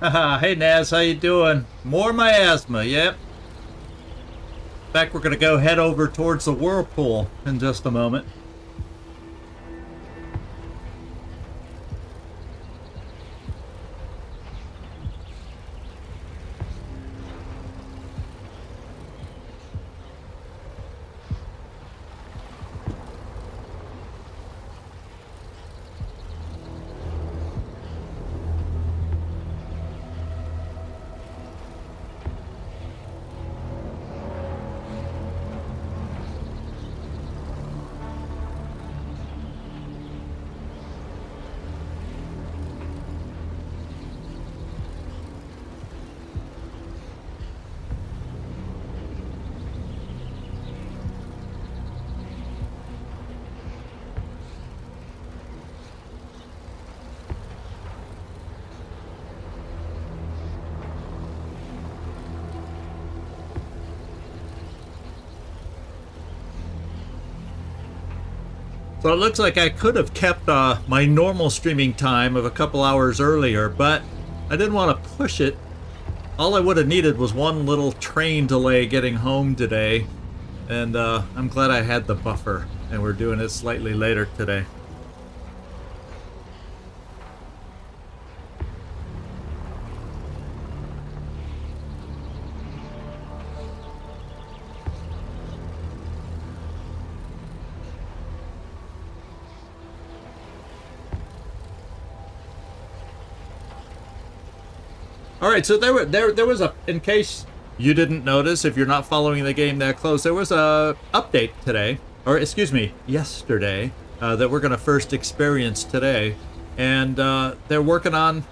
Hey Naz, how you doing? More miasma, yep. In fact, we're gonna go head over towards the whirlpool in just a moment. So it looks like I could have kept my normal streaming time of a couple hours earlier, but I didn't want to push it. All I would have needed was one little train delay getting home today, and I'm glad I had the buffer, and we're doing it slightly later today. All right, so there was a, in case you didn't notice, if you're not following the game that close, there was a update today, or excuse me, yesterday, that we're gonna first experience today, and they're working on.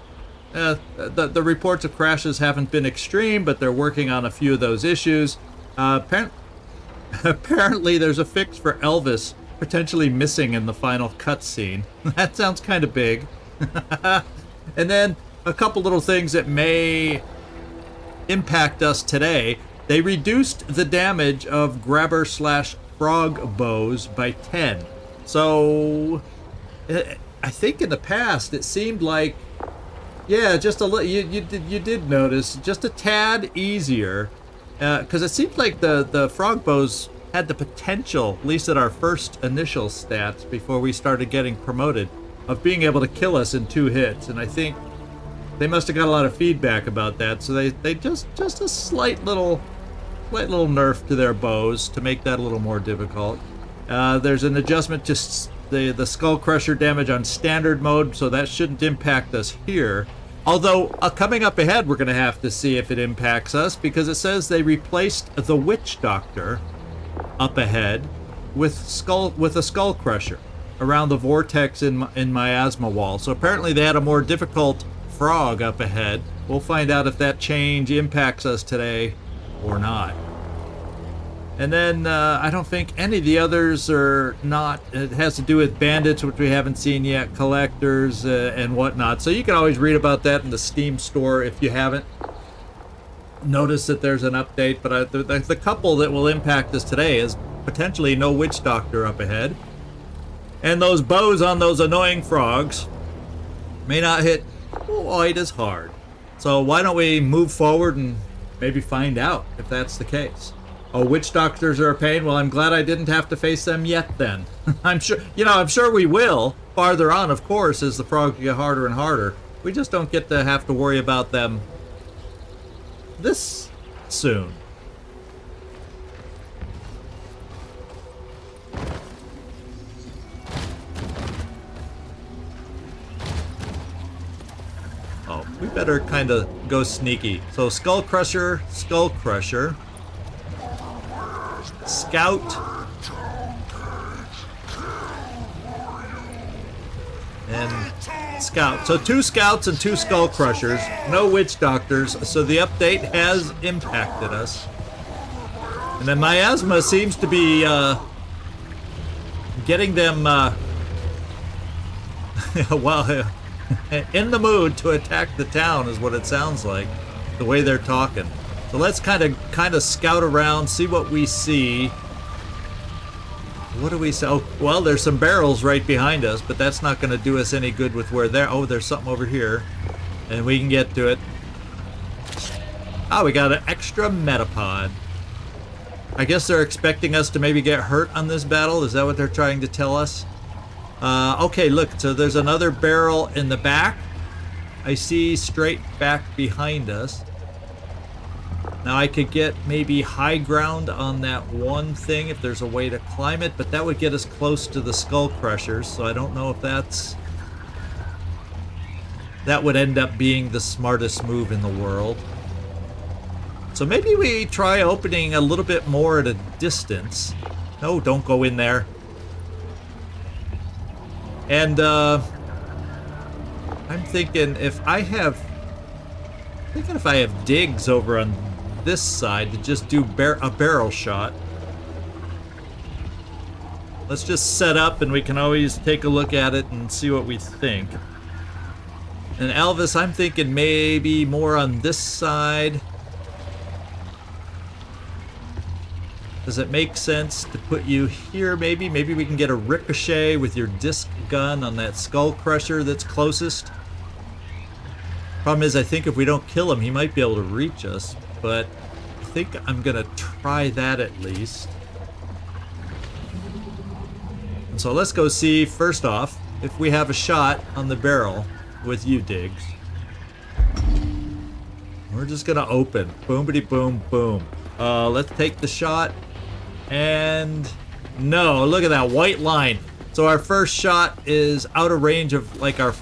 The reports of crashes haven't been extreme, but they're working on a few of those issues. Apparently, there's a fix for Elvis potentially missing in the final cutscene. That sounds kind of big. And then a couple little things that may impact us today. They reduced the damage of grabber slash frog bows by 10. So I think in the past it seemed like, yeah, just a little, you did notice just a tad easier, because it seems like the frog bows had the potential, at least at our first initial stats before we started getting promoted, of being able to kill us in 2 hits. And I think they must have got a lot of feedback about that, so they just a slight little nerf to their bows to make that a little more difficult. There's an adjustment to the skull crusher damage on standard mode, so that shouldn't impact us here. Although coming up ahead, we're going to have to see if it impacts us, because it says they replaced the witch doctor up ahead with a skull crusher around the vortex in Miasma Wall. So apparently they had a more difficult frog up ahead. We'll find out if that change impacts us today or not. And then I don't think any of the others are not. It has to do with bandits, which we haven't seen yet, collectors and whatnot. So you can always read about that in the Steam store if you haven't noticed that there's an update. But the couple that will impact us today is potentially no witch doctor up ahead, and those bows on those annoying frogs may not hit quite as hard. So why don't we move forward and maybe find out if that's the case. Oh, witch doctors are a pain. Well, I'm glad I didn't have to face them yet then. I'm sure we will farther on, of course, as the frogs get harder and harder. We just don't get to have to worry about them this soon. Oh, we better kind of go sneaky. So Skull Crusher, Scout, and Scout. So 2 Scouts and 2 Skull Crushers, no Witch Doctors, so the update has impacted us. And then Miasma seems to be getting them well, in the mood to attack the town is what it sounds like, the way they're talking. So let's kind of scout around, see what we see. What do we see? Oh, well, there's some barrels right behind us, but that's not going to do us any good with where they're. Oh, there's something over here, and we can get to it. Ah, we got an extra metapod. I guess they're expecting us to maybe get hurt on this battle. Is that what they're trying to tell us? Okay, look, so there's another barrel in the back. I see straight back behind us. Now I could get maybe high ground on that one thing if there's a way to climb it, but that would get us close to the skull crushers, so I don't know if that would end up being the smartest move in the world. So maybe we try opening a little bit more at a distance. No, don't go in there. And I'm thinking if I have digs over on this side to just do a barrel shot. Let's just set up and we can always take a look at it and see what we think. And Elvis, I'm thinking maybe more on this side. Does it make sense to put you here maybe? Maybe we can get a ricochet with your disc gun on that skull crusher that's closest. Problem is, I think if we don't kill him, he might be able to reach us. But I think I'm gonna try that at least. And so let's go see, first off, if we have a shot on the barrel with you, Diggs. We're just gonna open. Boomity boom boom. Let's take the shot. And no, look at that white line. So our first shot is out of range of like our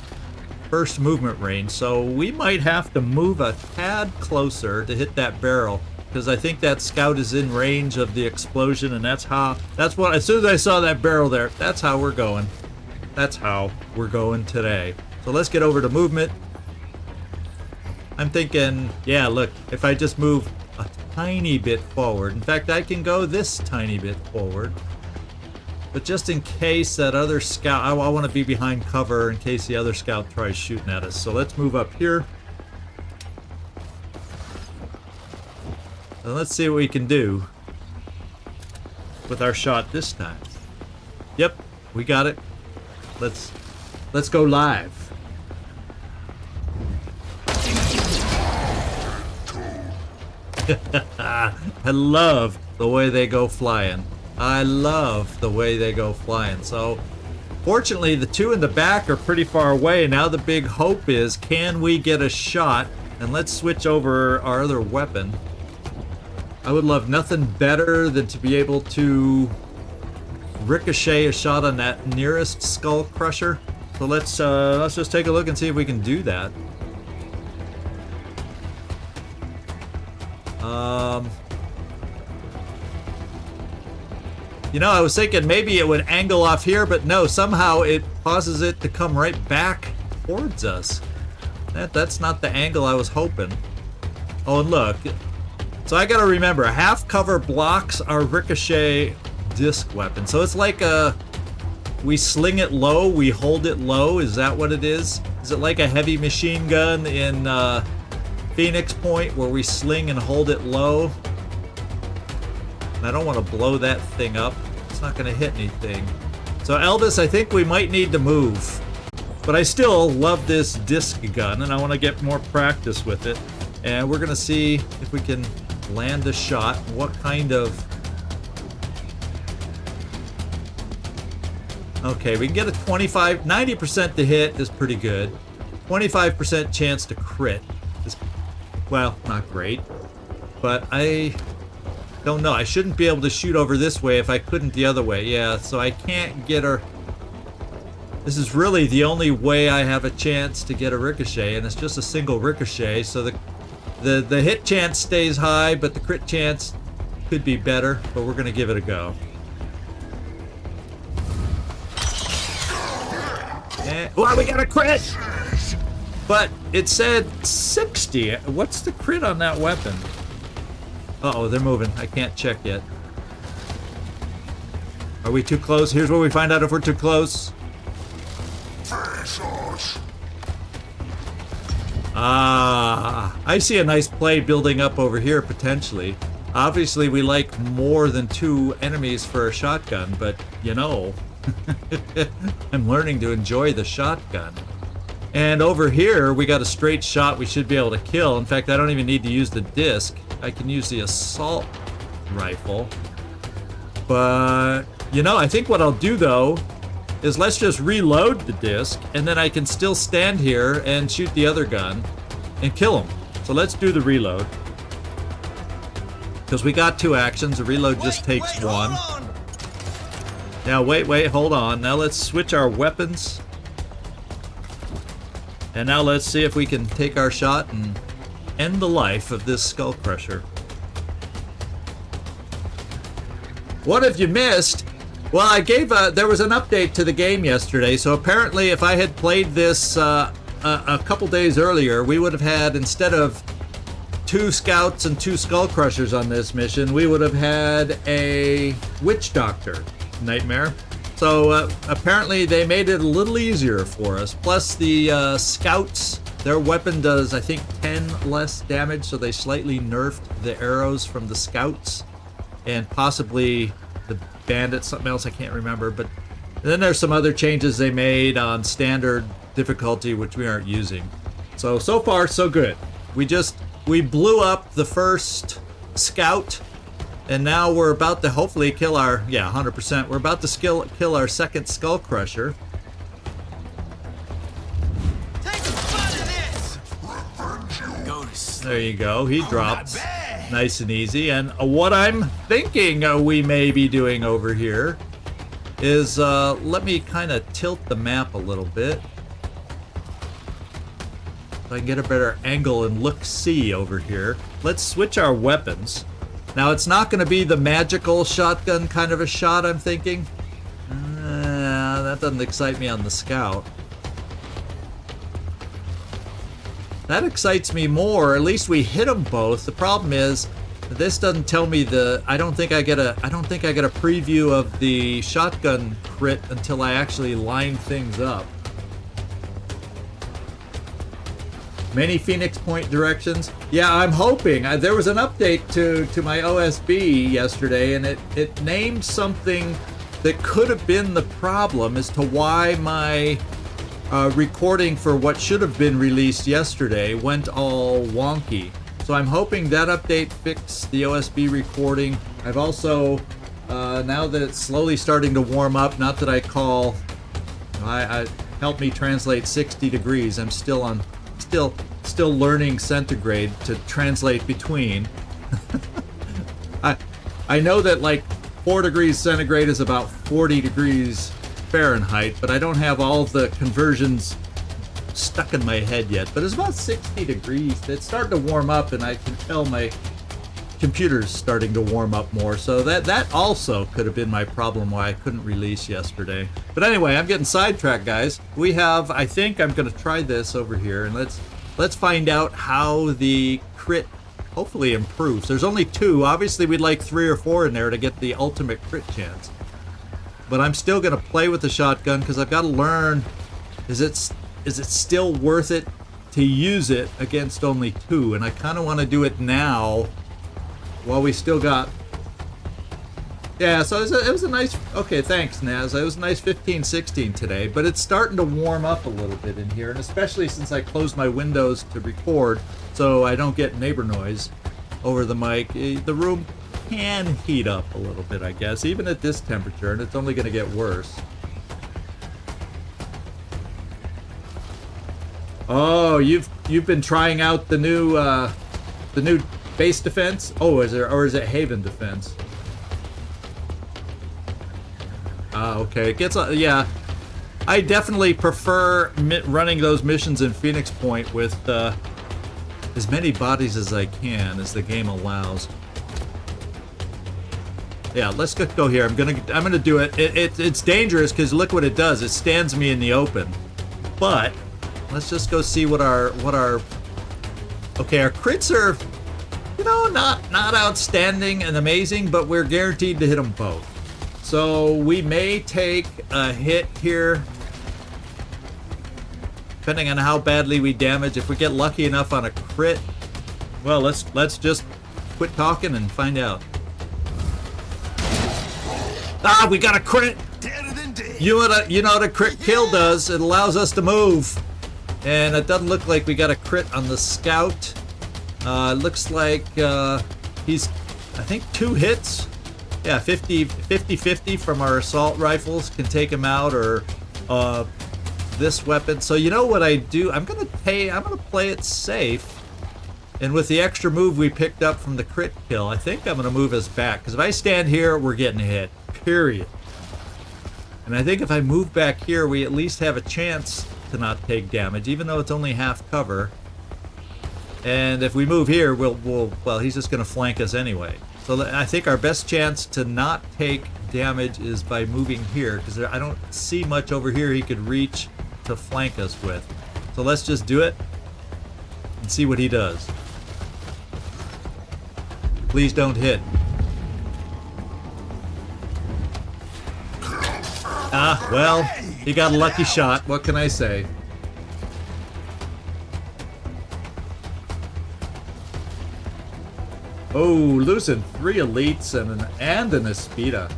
first movement range. So we might have to move a tad closer to hit that barrel, because I think that scout is in range of the explosion, and that's what, as soon as I saw that barrel there, that's how we're going. That's how we're going today. So let's get over to movement. I'm thinking, yeah, look, if I just move a tiny bit forward. In fact, I can go this tiny bit forward. But just in case that other scout, I want to be behind cover in case the other scout tries shooting at us. So let's move up here. And let's see what we can do with our shot this time. Yep, we got it. Let's go live. I love the way they go flying. I love the way they go flying. So, fortunately, the two in the back are pretty far away. Now the big hope is, can we get a shot? And let's switch over our other weapon. I would love nothing better than to be able to ricochet a shot on that nearest skull crusher. So let's just take a look and see if we can do that. You know, I was thinking maybe it would angle off here, but no, somehow it causes it to come right back towards us. That's not the angle I was hoping. Oh, and look. So I gotta remember, half cover blocks our ricochet disc weapon. So it's like we sling it low, we hold it low. Is that what it is? Is it like a heavy machine gun in Phoenix Point where we sling and hold it low? And I don't want to blow that thing up. It's not going to hit anything. So Elvis, I think we might need to move. But I still love this disc gun, and I want to get more practice with it. And we're going to see if we can land a shot. What kind of... Okay, we can get a 90% to hit is pretty good. 25% chance to crit is, well, not great. But I don't know. I shouldn't be able to shoot over this way if I couldn't the other way. Yeah, so I can't get her. This is really the only way I have a chance to get a ricochet, and it's just a single ricochet, so the hit chance stays high, but the crit chance could be better, but we're gonna give it a go. And, wow, we got a crit! But it said 60. What's the crit on that weapon? Uh-oh, they're moving. I can't check yet. Are we too close? Here's where we find out if we're too close. Ah, I see a nice play building up over here, potentially. Obviously, we like more than 2 enemies for a shotgun, but, you know, I'm learning to enjoy the shotgun. And over here, we got a straight shot we should be able to kill. In fact, I don't even need to use the disc. I can use the assault rifle. But, you know, I think what I'll do, though, is let's just reload the disc, and then I can still stand here and shoot the other gun and kill him. So let's do the reload. Because we got 2 actions. The reload just takes 1. Now, wait, hold on. Now let's switch our weapons. And now let's see if we can take our shot and end the life of this Skull Crusher. What have you missed? Well, I gave there was an update to the game yesterday, so apparently if I had played this a couple days earlier, we would have had, instead of 2 scouts and 2 Skull Crushers on this mission, we would have had a Witch Doctor nightmare. So apparently they made it a little easier for us. Plus the scouts, their weapon does, I think, 10 less damage, so they slightly nerfed the arrows from the scouts. And possibly the bandits, something else I can't remember. But then there's some other changes they made on standard difficulty, which we aren't using. So far, so good. We blew up the first scout. And now we're about to hopefully kill our, 100%. We're about to kill our second Skull Crusher. Take a spot of this. There you go. He drops nice and easy. And what I'm thinking we may be doing over here is, let me kind of tilt the map a little bit. So I can get a better angle and look-see over here. Let's switch our weapons. Now, it's not going to be the magical shotgun kind of a shot, I'm thinking. That doesn't excite me on the Scout. That excites me more. At least we hit them both. The problem is, this doesn't tell me I don't think I get a preview of the shotgun crit until I actually line things up. Many Phoenix Point directions. Yeah, I'm hoping. There was an update to my OSB yesterday, and it named something that could have been the problem as to why my recording for what should have been released yesterday went all wonky. So I'm hoping that update fixed the OSB recording. I've also, now that it's slowly starting to warm up, not that I helped me translate 60 degrees. I'm still learning centigrade to translate between. I know that like 4 degrees centigrade is about 40 degrees Fahrenheit, but I don't have all the conversions stuck in my head yet. But it's about 60 degrees. It's starting to warm up, and I can tell my computer's starting to warm up more. So that also could have been my problem why I couldn't release yesterday. But anyway, I'm getting sidetracked, guys. We have, I think I'm going to try this over here, and let's find out how the crit hopefully improves. There's only 2. Obviously, we'd like 3 or 4 in there to get the ultimate crit chance. But I'm still going to play with the shotgun because I've got to learn, is it still worth it to use it against only 2? And I kind of want to do it now while we still got... Yeah, so it was a nice... Okay, thanks, Naz. It was a nice 15-16 today, but it's starting to warm up a little bit in here, and especially since I closed my windows to record so I don't get neighbor noise over the mic. The room can heat up a little bit, I guess, even at this temperature, and it's only going to get worse. Oh, you've been trying out the new base defense? Oh, is it Haven defense? Okay. It gets yeah. I definitely prefer running those missions in Phoenix Point with as many bodies as I can, as the game allows. Yeah, let's go here. I'm gonna do it. It's dangerous because look what it does. It stands me in the open. But let's just go see what our okay, our crits are, you know, not outstanding and amazing, but we're guaranteed to hit them both. So we may take a hit here, depending on how badly we damage. If we get lucky enough on a crit, well, let's just quit talking and find out. Ah, we got a crit. You know what a crit kill does? It allows us to move. And it doesn't look like we got a crit on the scout. Looks like he's, I think, 2 hits. Yeah, 50-50 from our assault rifles can take him out, or this weapon. So you know what I do? I'm gonna play it safe. And with the extra move we picked up from the crit kill, I think I'm gonna move us back. Because if I stand here, we're getting hit. Period. And I think if I move back here, we at least have a chance to not take damage, even though it's only half cover. And if we move here, well, he's just gonna flank us anyway. So I think our best chance to not take damage is by moving here, because I don't see much over here he could reach to flank us with. So let's just do it and see what he does. Please don't hit. Ah, well, he got a lucky shot. What can I say? Oh, losing 3 elites and an Espita.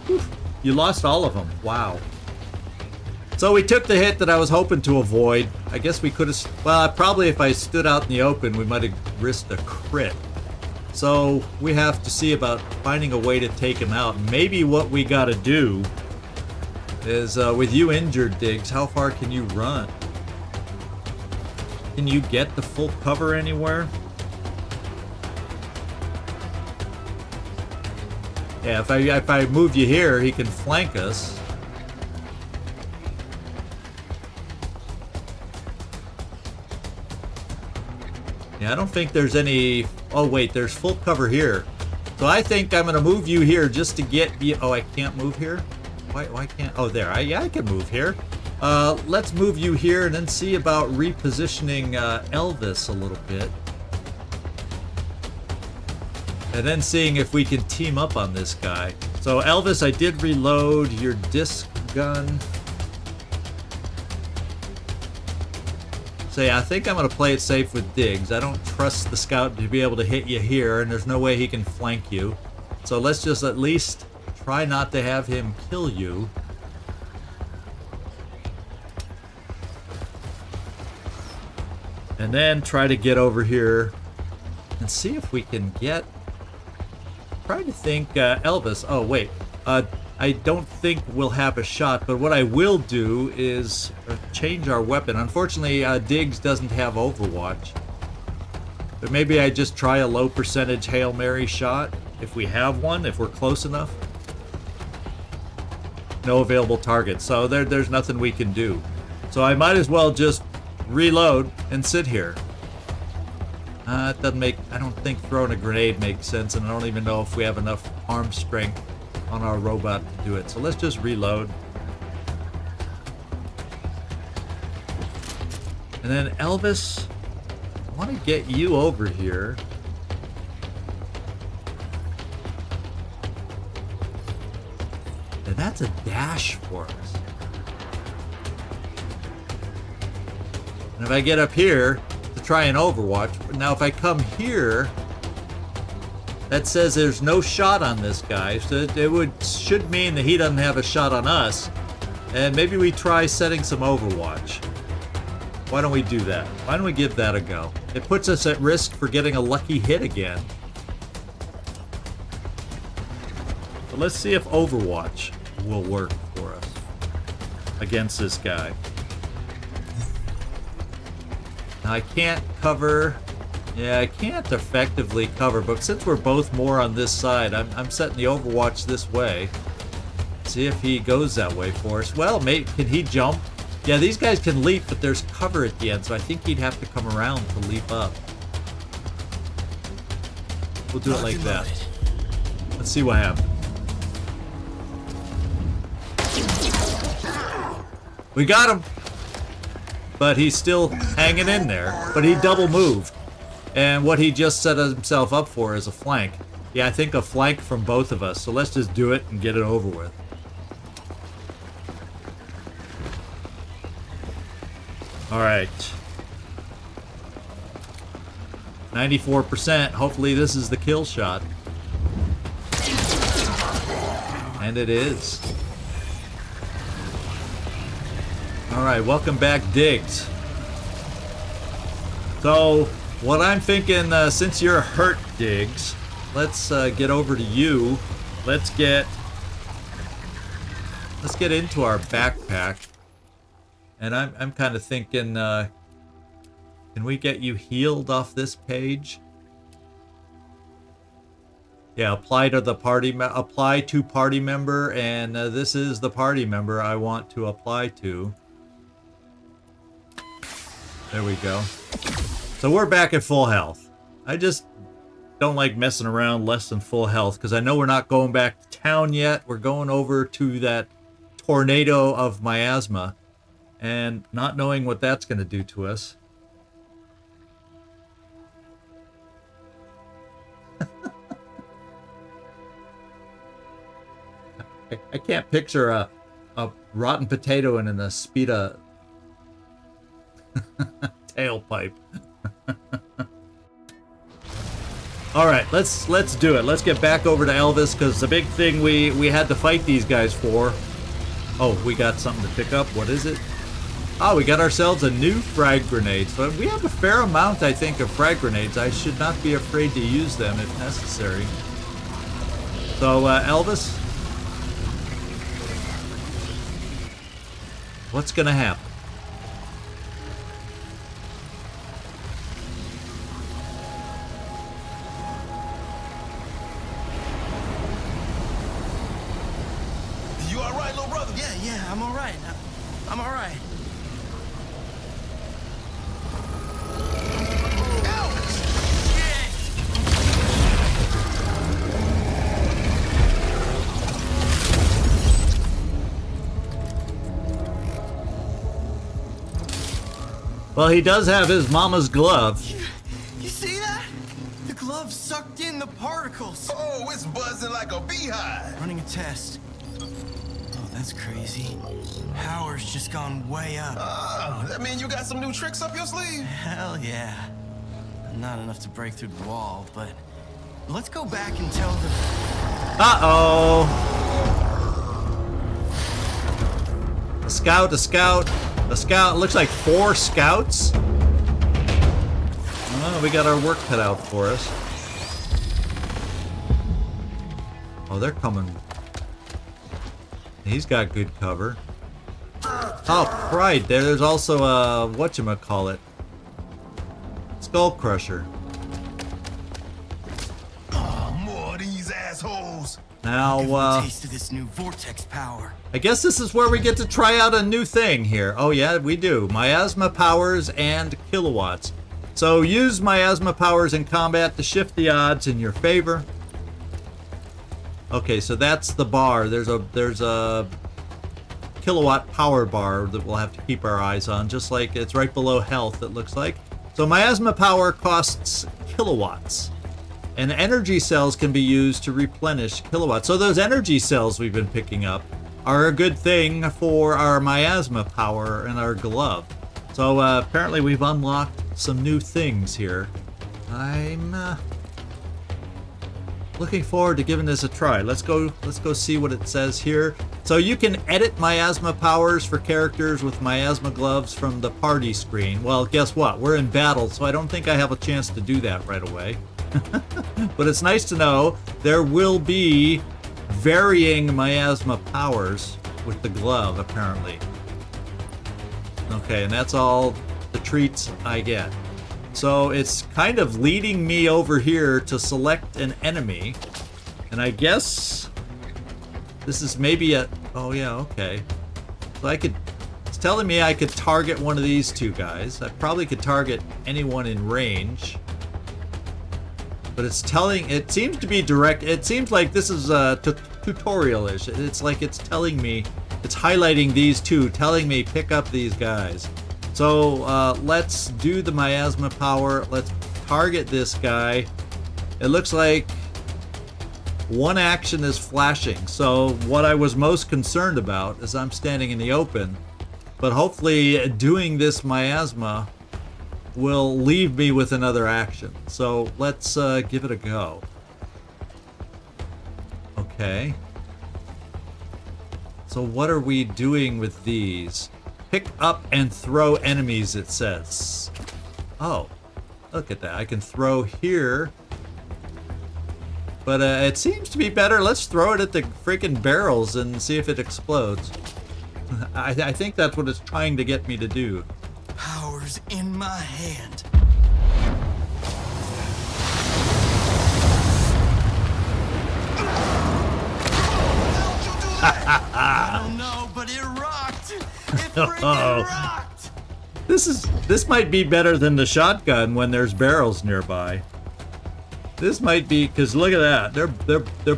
Whew, you lost all of them. Wow. So we took the hit that I was hoping to avoid. I guess we could have... Well, probably if I stood out in the open, we might have risked a crit. So we have to see about finding a way to take him out. Maybe what we got to do is, with you injured, Diggs, how far can you run? Can you get the full cover anywhere? Yeah, if I move you here, he can flank us. Yeah, I don't think there's any... Oh, wait, there's full cover here. So I think I'm going to move you here just to get... Oh, I can't move here? Why can't... Oh, there. Yeah, I can move here. Let's move you here and then see about repositioning Elvis a little bit. And then seeing if we can team up on this guy. So Elvis, I did reload your disc gun. So yeah, I think I'm going to play it safe with Diggs. I don't trust the scout to be able to hit you here, and there's no way he can flank you. So let's just at least try not to have him kill you. And then try to get over here and see if we can get... Trying to think, Elvis. Oh, wait. I don't think we'll have a shot, but what I will do is change our weapon. Unfortunately, Diggs doesn't have Overwatch. But maybe I just try a low percentage Hail Mary shot, if we have one, if we're close enough. No available target, so there's nothing we can do. So I might as well just reload and sit here. It doesn't make... I don't think throwing a grenade makes sense, and I don't even know if we have enough arm strength on our robot to do it. So let's just reload. And then Elvis, I want to get you over here. And that's a dash for us. And if I get up here to try an Overwatch, now if I come here, that says there's no shot on this guy, so it should mean that he doesn't have a shot on us. And maybe we try setting some Overwatch. Why don't we do that? Why don't we give that a go? It puts us at risk for getting a lucky hit again. But let's see if Overwatch will work for us against this guy. Now I can't cover... Yeah, I can't effectively cover, but since we're both more on this side, I'm setting the Overwatch this way. See if he goes that way for us. Well, can he jump? Yeah, these guys can leap, but there's cover at the end, so I think he'd have to come around to leap up. We'll do it like that. Let's see what happens. We got him! But he's still hanging in there, but he double moved. And what he just set himself up for is a flank. Yeah, I think a flank from both of us. So let's just do it and get it over with. Alright. 94%. Hopefully this is the kill shot. And it is. Alright, welcome back, Diggs. So, what I'm thinking, since you're hurt, Diggs, let's get over to you. Let's get into our backpack. And I'm kind of thinking, can we get you healed off this page? Yeah, apply to party member, and this is the party member I want to apply to. There we go. So we're back at full health. I just don't like messing around less than full health because I know we're not going back to town yet. We're going over to that tornado of miasma and not knowing what that's going to do to us. I can't picture a rotten potato in a speeda tailpipe. All right, let's do it. Let's get back over to Elvis because the big thing we had to fight these guys for. Oh, we got something to pick up. What is it? Oh, we got ourselves a new frag grenade. So we have a fair amount, I think, of frag grenades. I should not be afraid to use them if necessary. So, Elvis, what's gonna happen? You all right, little brother? Yeah, I'm all right. I'm all right. Well, he does have his mama's glove. You see that? The glove sucked in the particles. Oh, it's buzzing like a beehive. Running a test. Oh, that's crazy. Power's just gone way up. Oh, that mean you got some new tricks up your sleeve? Hell yeah. Not enough to break through the wall, but let's go back and tell the... Uh-oh. A scout. A scout. Looks like 4 scouts. Well, we got our work cut out for us. Oh, they're coming. He's got good cover. Oh, right. There's also a whatchamacallit. Skull Crusher. Oh, more of these assholes. Now, taste of this new vortex power. I guess this is where we get to try out a new thing here. Oh yeah, we do. Miasma powers and kilowatts. So use miasma powers in combat to shift the odds in your favor. Okay, so that's the bar. There's a kilowatt power bar that we'll have to keep our eyes on, just like it's right below health, it looks like. So miasma power costs kilowatts. And energy cells can be used to replenish kilowatts. So those energy cells we've been picking up are a good thing for our miasma power and our glove. So apparently we've unlocked some new things here. I'm looking forward to giving this a try. Let's go see what it says here. So you can edit miasma powers for characters with miasma gloves from the party screen. Well, guess what? We're in battle, so I don't think I have a chance to do that right away. But it's nice to know there will be varying miasma powers with the glove, apparently. Okay, and that's all the treats I get. So it's kind of leading me over here to select an enemy. And I guess this is maybe a... Oh yeah, okay. So it's telling me I could target one of these two guys. I probably could target anyone in range. But it seems to be direct. It seems like this is tutorial-ish. It's like it's telling me, it's highlighting these two, telling me pick up these guys. So let's do the miasma power. Let's target this guy. It looks like one action is flashing. So what I was most concerned about is I'm standing in the open, but hopefully doing this miasma will leave me with another action. So let's give it a go. Okay. So what are we doing with these? Pick up and throw enemies, it says. Oh, look at that. I can throw here. But it seems to be better. Let's throw it at the freaking barrels and see if it explodes. I think that's what it's trying to get me to do. Power's in my hand. I don't know, but it rocked. It freaking rocked. This might be better than the shotgun when there's barrels nearby. This might be, because look at that. They're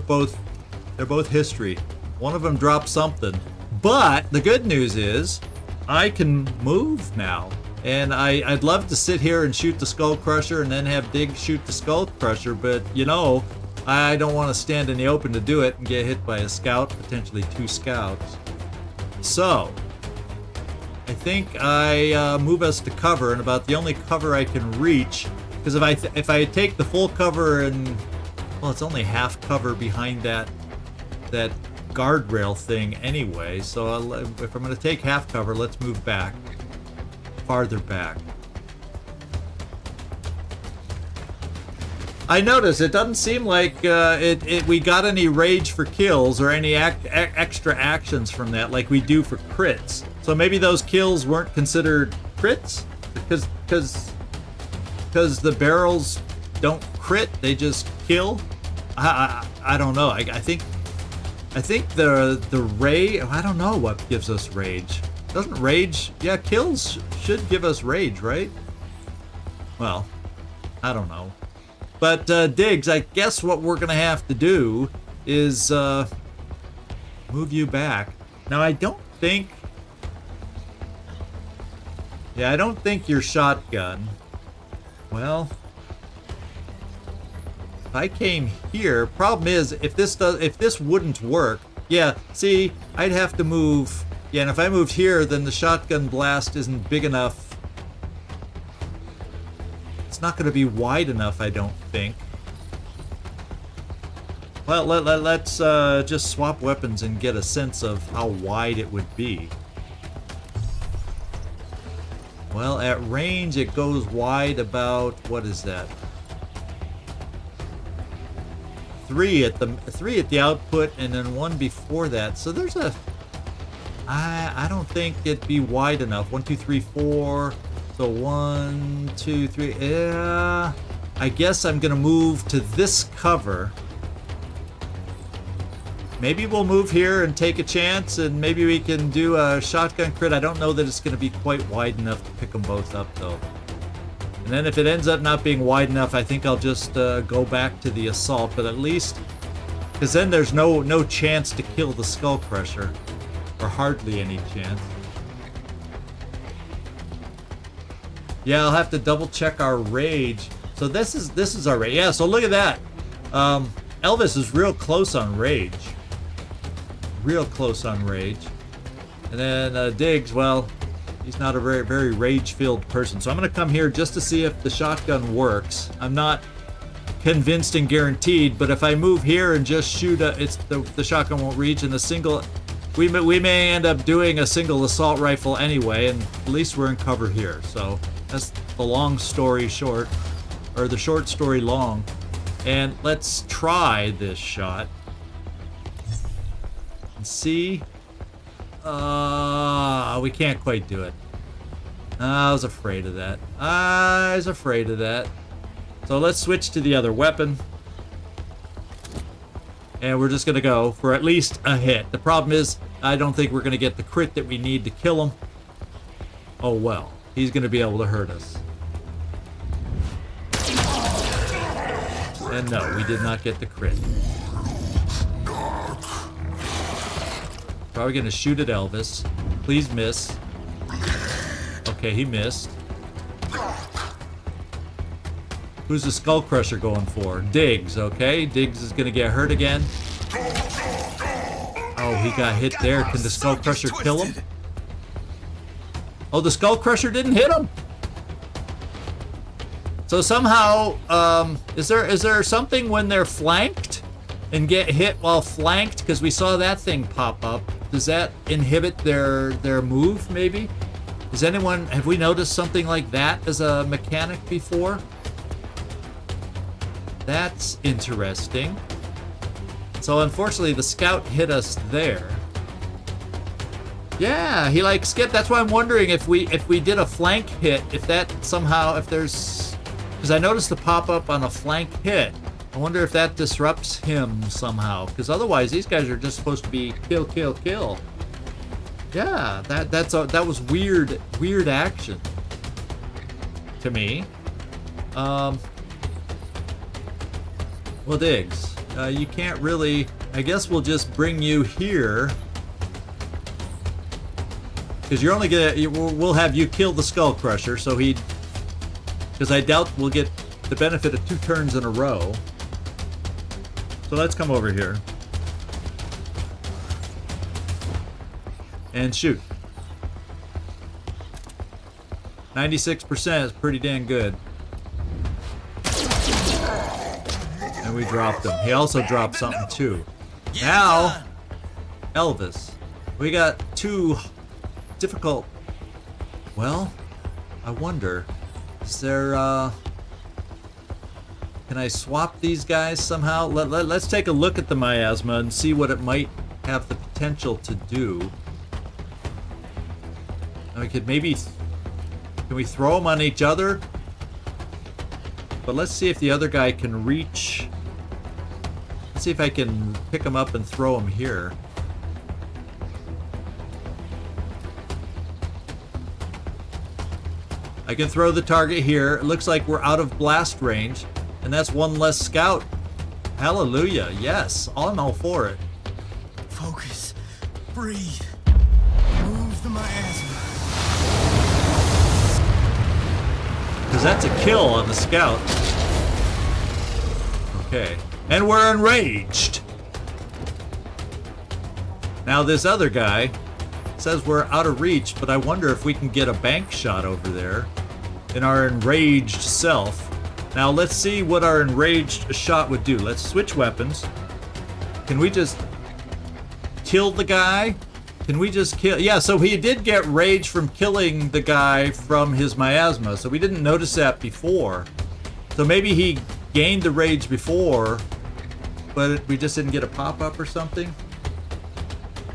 both history. One of them dropped something. But the good news is I can move now. And I'd love to sit here and shoot the Skull Crusher and then have Dig shoot the Skull Crusher, but you know, I don't want to stand in the open to do it and get hit by a scout, potentially 2 scouts. So I think I move us to cover, and about the only cover I can reach. Because if I take the full cover and, well, it's only half cover behind that guardrail thing anyway. So if I'm going to take half cover, let's move back, farther back. I notice it doesn't seem like we got any rage for kills or any extra actions from that like we do for crits. So maybe those kills weren't considered crits because the barrels don't crit, they just kill. I don't know. I think the ray. I don't know what gives us rage. Doesn't rage? Yeah, kills should give us rage, right? Well, I don't know. But Diggs, I guess what we're gonna have to do is move you back. Now I don't think your shotgun. Well, if I came here, problem is if this wouldn't work, yeah, see, I'd have to move. Yeah, and if I moved here, then the shotgun blast isn't big enough. It's not going to be wide enough, I don't think. Well, let's just swap weapons and get a sense of how wide it would be. Well, at range, it goes wide about, what is that? 3 at the output, and then 1 before that. So there's a, I don't think it'd be wide enough. 1, 2, 3, 4. So 1, 2, 3. Yeah, I guess I'm gonna move to this cover. Maybe we'll move here and take a chance, and maybe we can do a shotgun crit. I don't know that it's going to be quite wide enough to pick them both up, though. And then if it ends up not being wide enough, I think I'll just go back to the assault. But at least, because then there's no chance to kill the Skull Crusher, or hardly any chance. Yeah, I'll have to double check our rage. So this is our rage. Yeah, so look at that. Elvis is real close on rage. Real close on rage. And then Diggs, well, he's not a very, very rage-filled person. So I'm going to come here just to see if the shotgun works. I'm not convinced and guaranteed, but if I move here and just shoot, the shotgun won't reach, and the single, we may end up doing a single assault rifle anyway, and at least we're in cover here. So that's the long story short, or the short story long. And let's try this shot. And see. We can't quite do it. I was afraid of that. So let's switch to the other weapon. And we're just going to go for at least a hit. The problem is, I don't think we're going to get the crit that we need to kill him. Oh well. He's going to be able to hurt us. And no, we did not get the crit. Probably going to shoot at Elvis. Please miss. Okay, he missed. Who's the Skull Crusher going for? Diggs, okay. Diggs is going to get hurt again. Oh, he got hit there. Can the Skull Crusher kill him? Oh, the Skull Crusher didn't hit him. So somehow, is there something when they're flanked and get hit while flanked? Because we saw that thing pop up. does that inhibit their move, maybe? Have we noticed something like that as a mechanic before? That's interesting. So unfortunately, the scout hit us there. Yeah, he like skipped. That's why I'm wondering if we did a flank hit, if that somehow, if there's, because I noticed the pop up on a flank hit. I wonder if that disrupts him somehow, because otherwise these guys are just supposed to be kill, kill, kill. Yeah, that was weird action to me. Well, Diggs, you can't really. I guess we'll just bring you here, because you're only we'll have you kill the Skull Crusher, so because I doubt we'll get the benefit of 2 turns in a row. So let's come over here and shoot. 96% is pretty dang good. And we dropped him. He also dropped something too. Now, Elvis. We got 2 difficult. Well, I wonder, is there can I swap these guys somehow? Let's take a look at the Miasma and see what it might have the potential to do. We could maybe, can we throw them on each other? But let's see if the other guy can reach. Let's see if I can pick him up and throw him here. I can throw the target here. It looks like we're out of blast range. And that's 1 less scout. Hallelujah. Yes. I'm all for it. Focus. Breathe. Move the miasma. Because that's a kill on the scout. Okay. And we're enraged. Now this other guy says we're out of reach, but I wonder if we can get a bank shot over there in our enraged self. Now let's see what our enraged shot would do. Let's switch weapons. Can we just kill the guy? Can we just kill? Yeah, so he did get rage from killing the guy from his miasma. So we didn't notice that before. So maybe he gained the rage before, but we just didn't get a pop-up or something.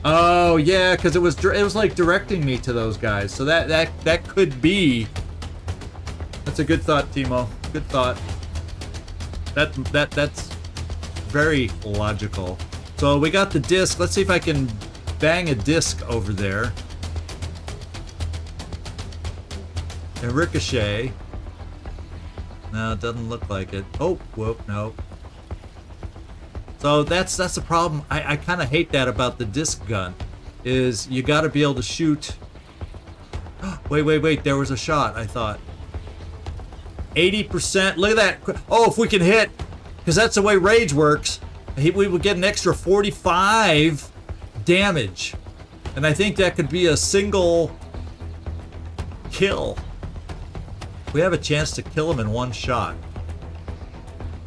Oh yeah, because it was like directing me to those guys. So that could be. That's a good thought, Timo. Good thought. That's very logical. So we got the disc. Let's see if I can bang a disc over there. And ricochet. No, it doesn't look like it. Oh, whoop, no. So that's the problem. I kind of hate that about the disc gun. Is you got to be able to shoot. Wait. There was a shot, I thought. 80%. Look at that. Oh, if we can hit, because that's the way rage works, we would get an extra 45 damage. And I think that could be a single kill. We have a chance to kill him in 1 shot.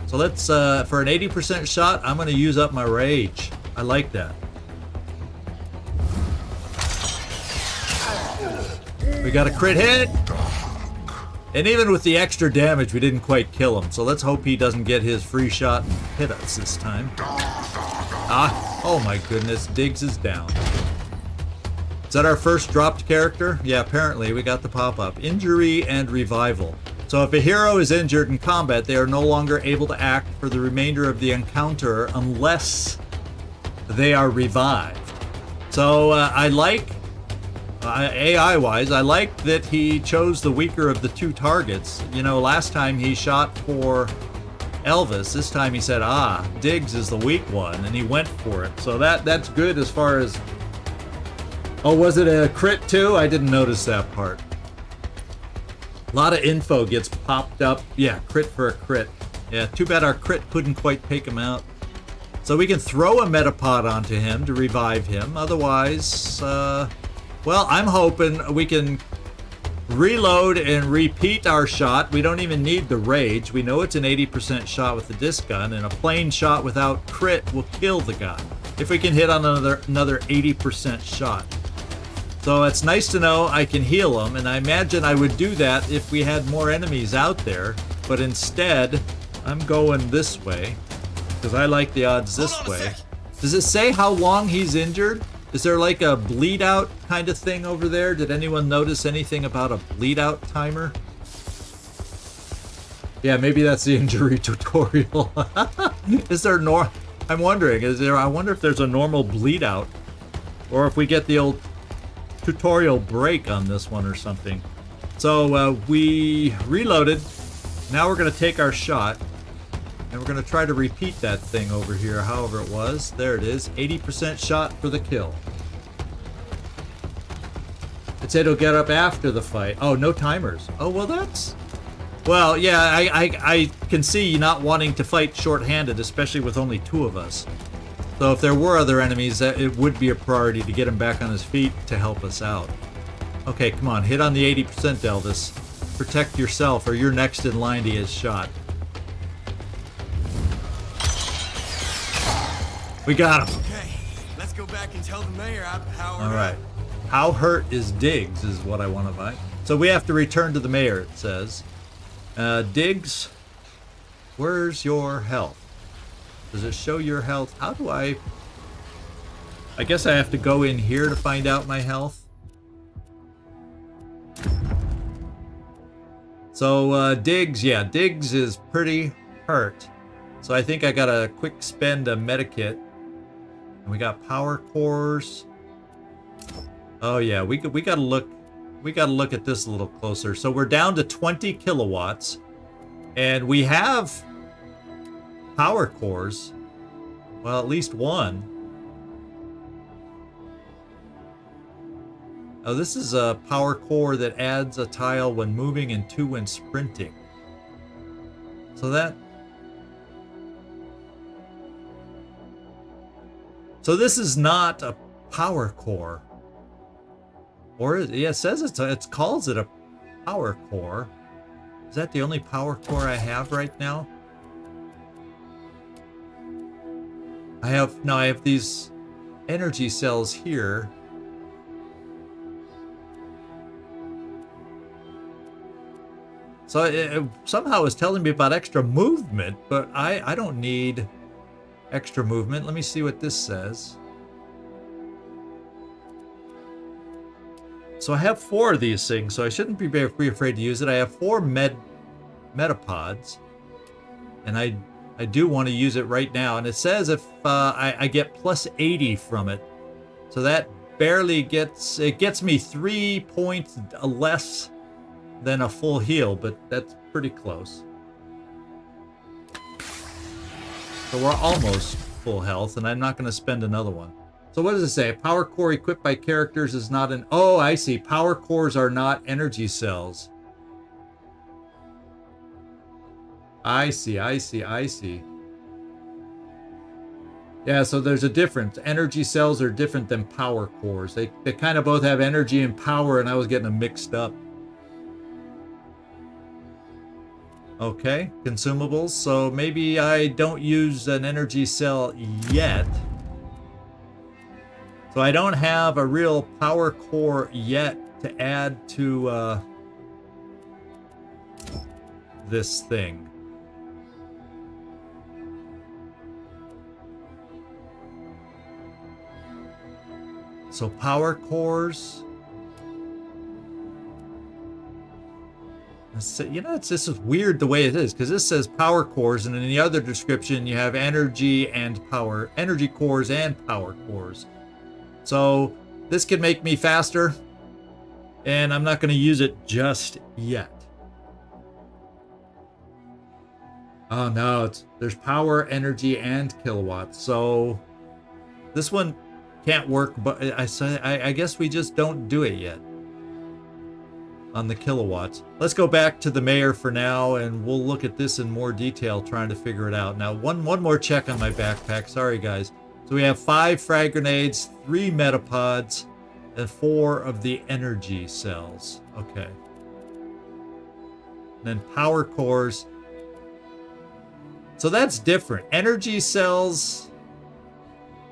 So let's, for an 80% shot, I'm going to use up my rage. I like that. We got a crit hit. And even with the extra damage, we didn't quite kill him. So let's hope he doesn't get his free shot and hit us this time. Oh my goodness, Diggs is down. Is that our first dropped character? Yeah, apparently we got the pop-up. Injury and revival. So if a hero is injured in combat, they are no longer able to act for the remainder of the encounter unless they are revived. So I like... AI-wise, I like that he chose the weaker of the 2 targets. You know, last time he shot for Elvis. This time he said, Diggs is the weak one, and he went for it. So that's good as far as... Oh, was it a crit too? I didn't notice that part. A lot of info gets popped up. Yeah, crit for a crit. Yeah, too bad our crit couldn't quite take him out. So we can throw a Metapod onto him to revive him. Otherwise, well, I'm hoping we can reload and repeat our shot. We don't even need the rage. We know it's an 80% shot with the disc gun, and a plain shot without crit will kill the guy. if we can hit on another 80% shot. So it's nice to know I can heal them, and I imagine I would do that if we had more enemies out there, but instead I'm going this way because I like the odds this way. Does it say how long he's injured? Is there like a bleed out kind of thing over there? Did anyone notice anything about a bleed out timer? Yeah, maybe that's the injury tutorial. Is there I'm wondering, I wonder if there's a normal bleed out, or if we get the old tutorial break on this one or something. So we reloaded. Now we're going to take our shot, and we're going to try to repeat that thing over here, however it was. There it is, 80% shot for the kill. It said it'll get up after the fight. Oh, no timers. Oh, well that's... Well, yeah, I can see not wanting to fight short-handed, especially with only 2 of us. So if there were other enemies, it would be a priority to get him back on his feet to help us out. Okay, come on, hit on the 80%, Elvis. Protect yourself, or you're next in line to get shot. We got him. Okay, let's go back and tell the mayor I powered All right. up. How hurt is Diggs is what I want to buy. So we have to return to the mayor, it says. Diggs, where's your health? Does it show your health? How do I guess I have to go in here to find out my health. So Diggs, yeah, Diggs is pretty hurt. So I think I gotta quick spend a medikit. And we got power cores. Oh yeah, we gotta look at this a little closer. So we're down to 20 kilowatts, and we have power cores. Well, at least one. Oh, this is a power core that adds a tile when moving and 2 when sprinting. So this is not a power core. Or yeah, it says it calls it a power core. Is that the only power core I have right now? I have these energy cells here. So it somehow is telling me about extra movement, but I don't need extra movement. Let me see what this says. So I have 4 of these things, so I shouldn't be very afraid to use it. I have 4 metapods, and I do want to use it right now. And it says if I get plus 80 from it, so that barely gets me 3 points less than a full heal, but that's pretty close. So we're almost full health, and I'm not going to spend another one. So what does it say? A power core equipped by characters is not an... Oh, I see. Power cores are not energy cells. I see. Yeah, so there's a difference. Energy cells are different than power cores. They kind of both have energy and power, and I was getting them mixed up. Okay, consumables. So maybe I don't use an energy cell yet. So I don't have a real power core yet to add to this thing. So power cores. You know, this is weird the way it is, because this says power cores, and in the other description you have energy cores and power cores. So this could make me faster, and I'm not going to use it just yet. Oh no, there's power, energy, and kilowatts. So this one can't work, but I guess we just don't do it yet on the kilowatts. Let's go back to the mayor for now, and we'll look at this in more detail, trying to figure it out. Now, one more check on my backpack. Sorry, guys. So we have 5 frag grenades, 3 metapods, and 4 of the energy cells. Okay. And then power cores. So that's different. Energy cells.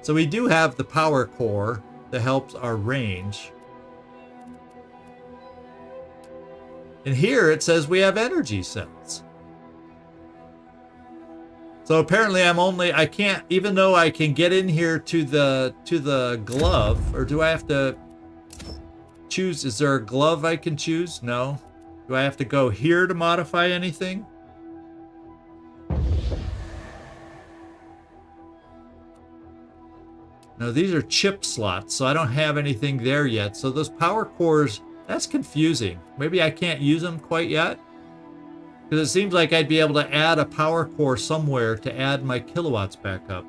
So we do have the power core that helps our range. And here it says we have energy cells. So apparently I can't, even though I can get in here to the glove, or do I have to choose? Is there a glove I can choose? No. Do I have to go here to modify anything? No, these are chip slots, so I don't have anything there yet. So those power cores, that's confusing. Maybe I can't use them quite yet. Because it seems like I'd be able to add a power core somewhere to add my kilowatts back up.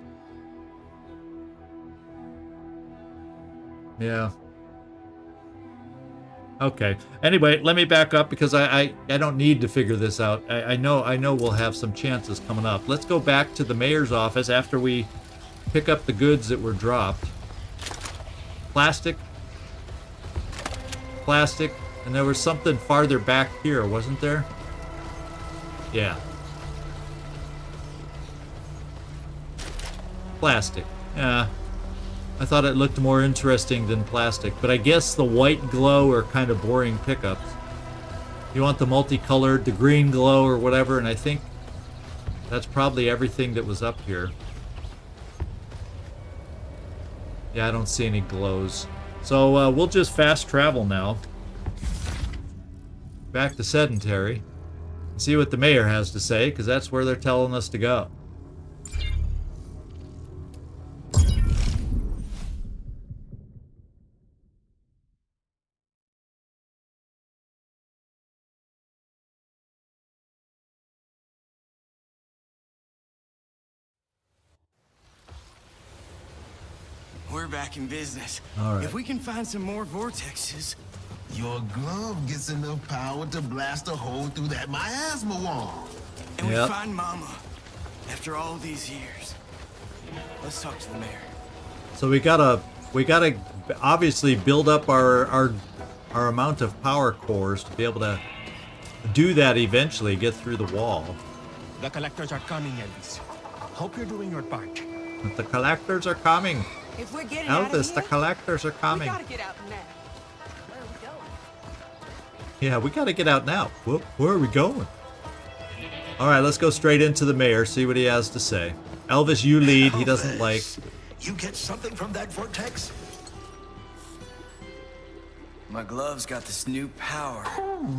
Yeah. Okay. Anyway, let me back up because I don't need to figure this out. I know we'll have some chances coming up. Let's go back to the mayor's office after we pick up the goods that were dropped. Plastic. Plastic. And there was something farther back here, wasn't there? Yeah. Plastic. Yeah. I thought it looked more interesting than plastic, but I guess the white glow are kind of boring pickups. You want the multicolored, the green glow or whatever, and I think that's probably everything that was up here. Yeah, I don't see any glows. So we'll just fast travel now. Back to sedentary. See what the mayor has to say, because that's where they're telling us to go. We're back in business. All right. If we can find some more vortexes. Your glove gets enough power to blast a hole through that miasma wall. And Yep. we find Mama. After all these years. Let's talk to the mayor. So we gotta obviously build up our amount of power cores to be able to do that eventually, get through the wall. The collectors are coming, Elvis. Hope you're doing your part. But the collectors are coming. If we're getting out of Elvis, the here, collectors are we coming. gotta get out now. Where are we going? Yeah, we gotta get out now. Where are we going? All right, let's go straight into the mayor, see what he has to say. Elvis, you lead. He doesn't like... You get something from that vortex? My glove's got this new power.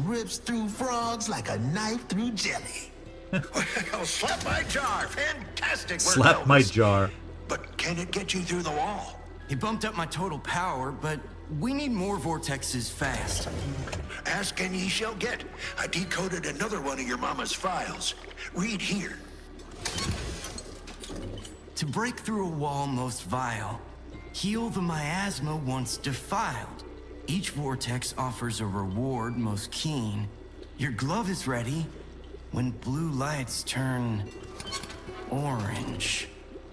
Rips through frogs like a knife through jelly. Well, slap my jar. Fantastic work, Slap my Elvis. jar. But can it get you through the wall? It bumped up my total power, but we need more vortexes fast. Ask and ye shall get. I decoded another one of your mama's files. Read here. To break through a wall most vile, heal the miasma once defiled. Each vortex offers a reward most keen. Your glove is ready when blue lights turn orange.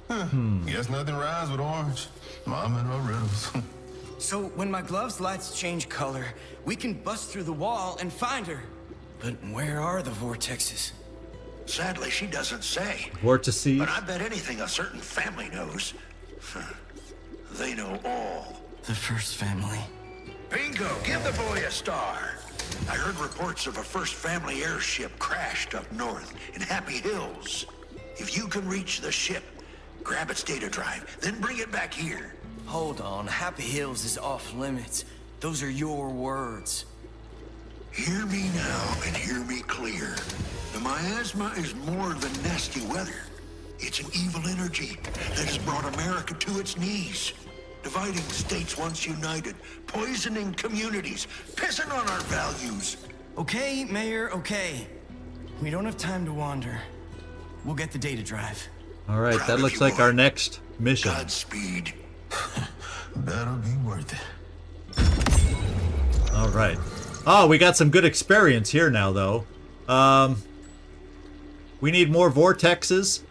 Guess nothing rhymes with orange. Mama and her riddles. So when my glove's lights change color, we can bust through the wall and find her. But where are the vortexes? Sadly, she doesn't say. Vortices. But I bet anything a certain family knows. They know all. The first family. Bingo! Give the boy a star. I heard reports of a first family airship crashed up north in Happy Hills. If you can reach the ship, grab its data drive, then bring it back here. Hold on, Happy Hills is off limits. Those are your words. Hear me now and hear me clear. The miasma is more than nasty weather. It's an evil energy that has brought America to its knees. Dividing states once united, poisoning communities, pissing on our values. Okay, Mayor, okay. We don't have time to wander. We'll get the data drive. All right, Proud that of looks you, like boy. our next mission. Godspeed. That'll be worth it. All right. Oh, we got some good experience here now, though. We need more vortexes.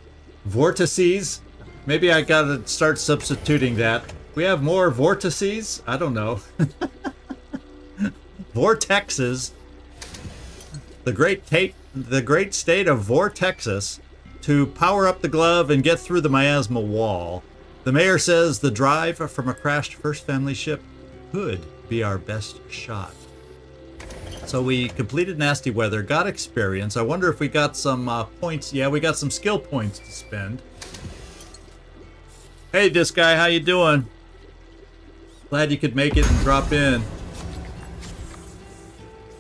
Vortices. Maybe I gotta start substituting that. We have more vortices? I don't know. Vortexes. The great state of Vortexes to power up the glove and get through the miasma wall. The mayor says the drive from a crashed First Family ship could be our best shot. So we completed Nasty Weather, got experience. I wonder if we got some points. Yeah, we got some skill points to spend. Hey, this guy, how you doing? Glad you could make it and drop in.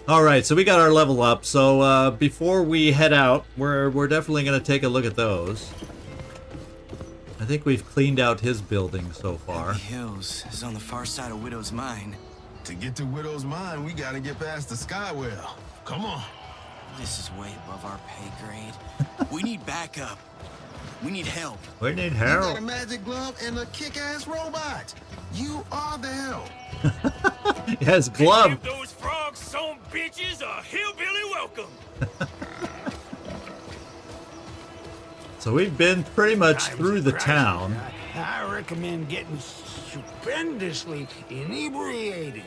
All right, so we got our level up. So before we head out, we're definitely going to take a look at those. I think we've cleaned out his building so far. Hills is on the far side of Widow's Mine. To get to Widow's Mine, we gotta get past the Skywell. Come on. This is way above our pay grade. We need backup. We need help. We need You got a help. magic glove and a kick-ass robot. You are the help. Yes, glove. Give those frogs some bitches a hillbilly welcome. So we've been pretty much through the town. I recommend getting stupendously inebriated.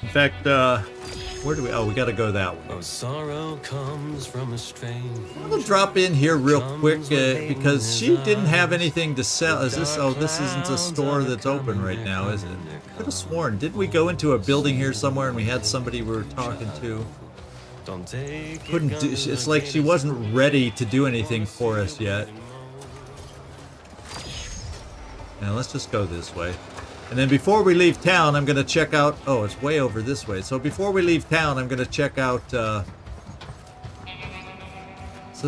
In fact, where do we? Oh, we got to go that way. Oh, sorrow comes from a strain. We'll drop in here real quick because she didn't have anything to sell. Is this? Oh, this isn't a store that's open right now, is it? I could have sworn. Didn't we go into a building here somewhere and we had somebody we were talking to? Don't take Couldn't do. It's like she wasn't ready to do anything for us yet. Now let's just go this way. And then before we leave town, I'm going to check out... Oh, it's way over this way. So before we leave town, I'm going to check out... So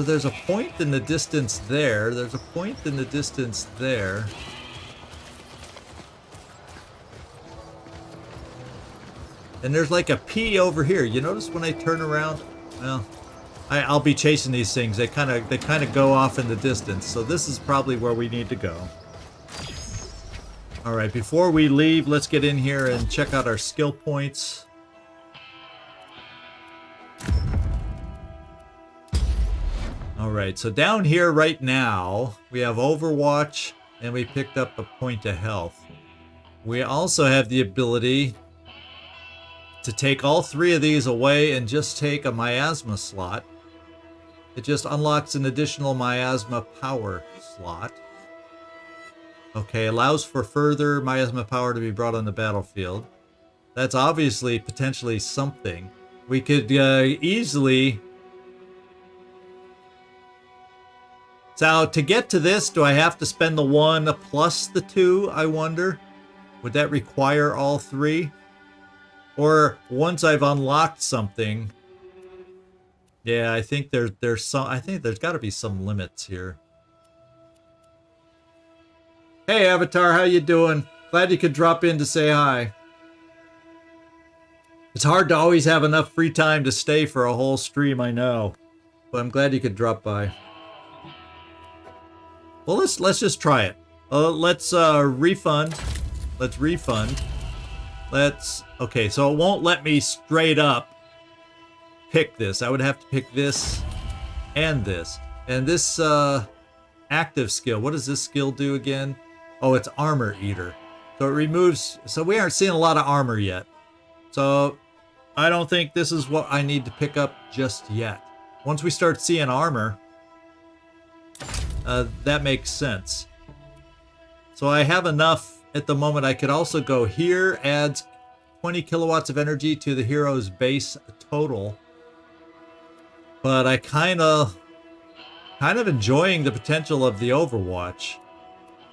there's a point in the distance there. There's a point in the distance there. And there's like a P over here. You notice when I turn around? Well, I'll be chasing these things. They kind of go off in the distance. So this is probably where we need to go. All right, before we leave, let's get in here and check out our skill points. All right, so down here right now, we have Overwatch, and we picked up a point of health. We also have the ability to take all three of these away and just take a miasma slot. It just unlocks an additional miasma power slot. Okay, allows for further miasma power to be brought on the battlefield. That's obviously potentially something. We could easily... So to get to this, do I have to spend the 1 plus the 2, I wonder? Would that require all 3? Or once I've unlocked something... Yeah, I think there's some... I think there's got to be some limits here. Hey, Avatar, how you doing? Glad you could drop in to say hi. It's hard to always have enough free time to stay for a whole stream, I know. But I'm glad you could drop by. Well, let's just try it. Let's refund. Let's refund. Okay, so it won't let me straight up pick this. I would have to pick this and this. And this active skill, what does this skill do again? Oh, it's Armor Eater. So it removes... So we aren't seeing a lot of armor yet. So I don't think this is what I need to pick up just yet. Once we start seeing armor, that makes sense. So I have enough at the moment. I could also go here, adds 20 kilowatts of energy to the hero's base total. But I kind of enjoying the potential of the Overwatch.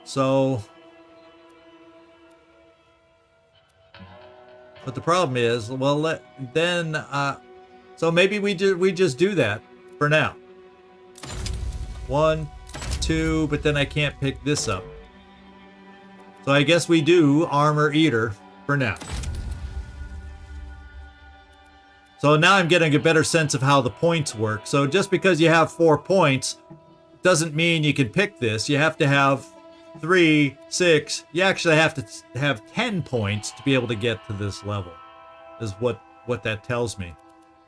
So, but the problem is, well, so maybe we just do that for now. 1, 2, but then I can't pick this up. So I guess we do Armor Eater for now. So now I'm getting a better sense of how the points work. So just because you have 4 points doesn't mean you can pick this. You have to have 3, 6. You actually have to have 10 points to be able to get to this level, is what that tells me.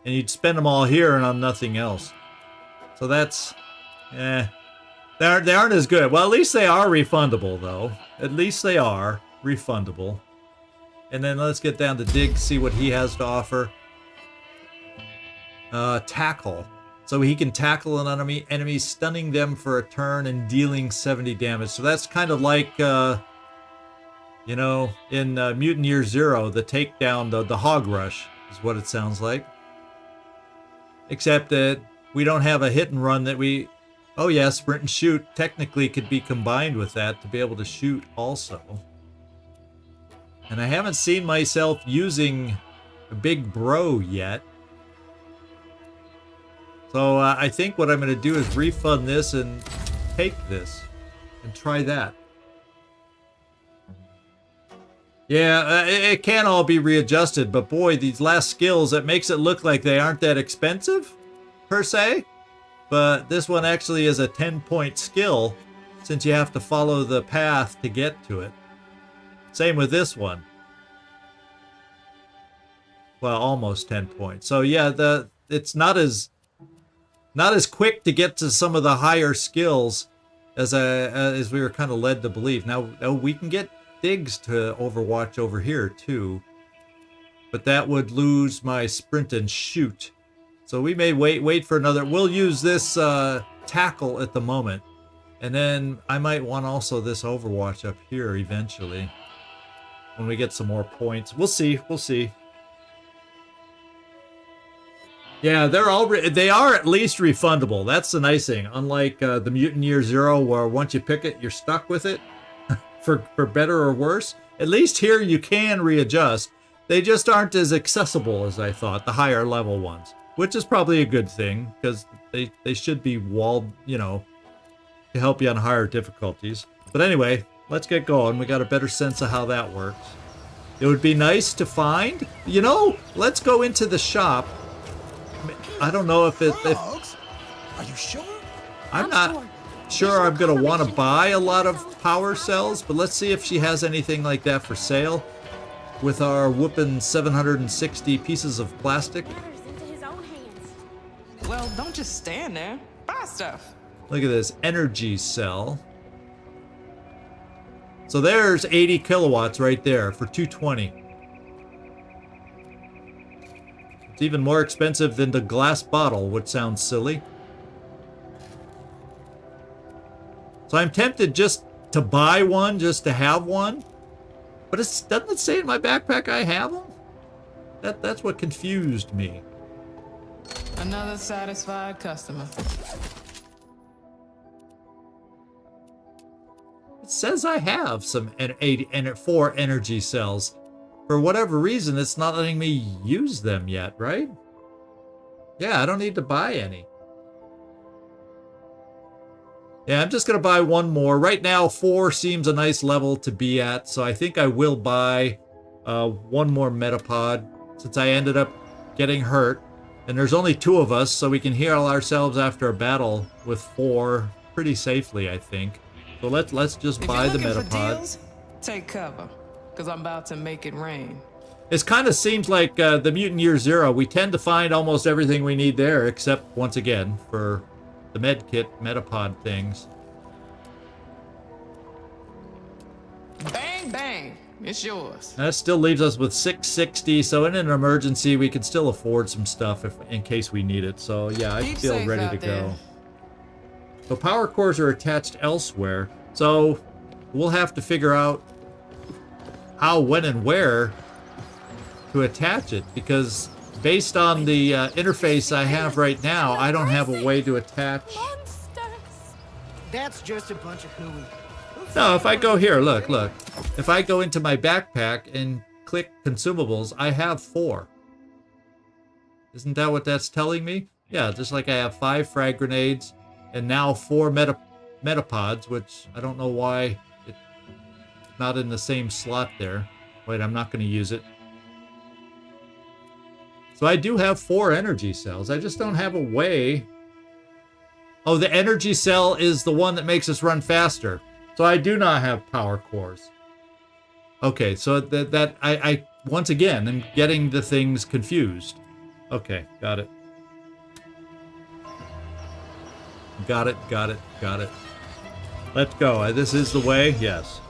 And you'd spend them all here and on nothing else. So that's, they aren't as good. Well, at least they are refundable, though. At least they are refundable. And then let's get down to Dig, see what he has to offer. Tackle. So he can tackle an enemy, stunning them for a turn and dealing 70 damage. So that's kind of like You know, in Mutant Year Zero, the takedown, the hog rush is what it sounds like. Except that we don't have a hit and run that we... Oh yeah, sprint and shoot technically could be combined with that to be able to shoot also. And I haven't seen myself using a big bro yet. So I think what I'm going to do is refund this and take this and try that. Yeah, it can all be readjusted, but boy, these last skills, it makes it look like they aren't that expensive, per se. But this one actually is a 10-point skill, since you have to follow the path to get to it. Same with this one. Well, almost 10 points. So yeah, it's not as quick to get to some of the higher skills as we were kind of led to believe. Now we can get digs to Overwatch over here too, but that would lose my sprint and shoot. So we may wait for another. We'll use this tackle at the moment, and then I might want also this Overwatch up here eventually when we get some more points. We'll see. We'll see. Yeah, they are at least refundable. That's the nice thing. Unlike the Mutant Year Zero, where once you pick it, you're stuck with it. For better or worse. At least here you can readjust. They just aren't as accessible as I thought, the higher level ones. Which is probably a good thing, because they should be walled, you know, to help you on higher difficulties. But anyway, let's get going. We got a better sense of how that works. It would be nice to find, you know, let's go into the shop. I don't know if Are you sure? I'm not sure I'm going to want to buy a lot of power cells, but let's see if she has anything like that for sale with our whooping 760 pieces of plastic. Matters into his own hands. Well, don't just stand there. Buy stuff. Look at this energy cell. So there's 80 kilowatts right there for 220. It's even more expensive than the glass bottle, which sounds silly. So I'm tempted just to buy one, just to have one. But doesn't it say in my backpack I have them? That's what confused me. Another satisfied customer. It says I have some 4 energy cells. For whatever reason, it's not letting me use them yet, right? Yeah, I don't need to buy any. Yeah, I'm just going to buy one more. Right now, 4 seems a nice level to be at, so I think I will buy one more Metapod, since I ended up getting hurt. And there's only 2 of us, so we can heal ourselves after a battle with 4 pretty safely, I think. So let's just buy the Metapod. Deals, take cover, because I'm about to make it rain. It kind of seems like the Mutant Year Zero. We tend to find almost everything we need there, except, once again, for the medkit Metapod things. Bang, bang. It's yours. That still leaves us with 660, so in an emergency, we can still afford some stuff in case we need it. So, yeah, I Keep feel safe ready out to there. go. So power cores are attached elsewhere. So we'll have to figure out how, when, and where to attach it, because based on the interface I have right now, I don't have a way to attach. Monsters. That's just a bunch of hooey. No, if I go here, look. If I go into my backpack and click consumables, I have 4. Isn't that what that's telling me? Yeah, just like I have 5 frag grenades and now 4 Metapods, which I don't know why it's not in the same slot there. Wait, I'm not going to use it. So I do have 4 energy cells. I just don't have a way. Oh, the energy cell is the one that makes us run faster. So I do not have power cores. Okay, so that I once again am getting the things confused. Okay, got it. Got it. Let's go. This is the way? Yes.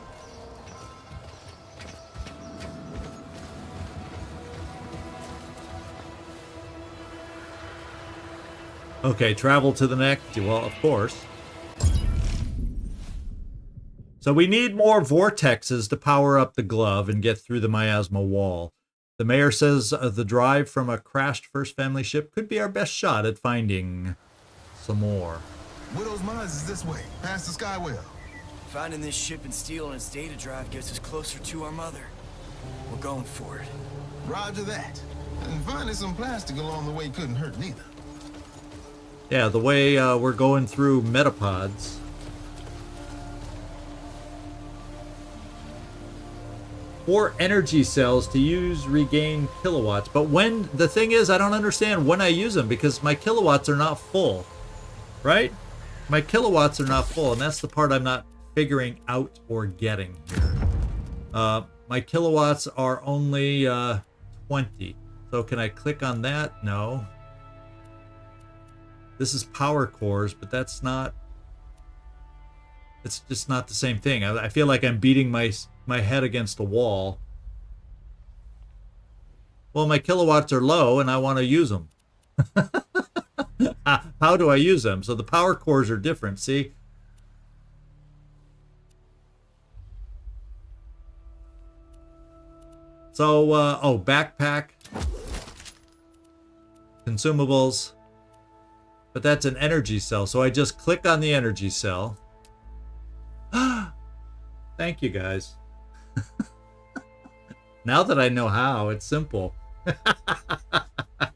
Okay, travel to the next. Well, of course. So we need more vortexes to power up the glove and get through the miasma wall. The mayor says the drive from a crashed First Family ship could be our best shot at finding some more. Widow's Mines is this way, past the Skywell. Finding this ship and stealing its data drive gets us closer to our mother. We're going for it. Roger that. And finding some plastic along the way couldn't hurt neither. Yeah, the way we're going through metapods. Four energy cells to use regain kilowatts. But when, the thing is, I don't understand when I use them because my kilowatts are not full. Right? My kilowatts are not full, and that's the part I'm not figuring out or getting here. My kilowatts are only 20. So can I click on that? No. This is power cores, but that's not... It's just not the same thing. I feel like I'm beating my head against a wall. Well, my kilowatts are low, and I want to use them. How do I use them? So the power cores are different, see? So, oh, backpack. Consumables. But that's an energy cell, so I just click on the energy cell. Thank you, guys. Now that I know how, it's simple.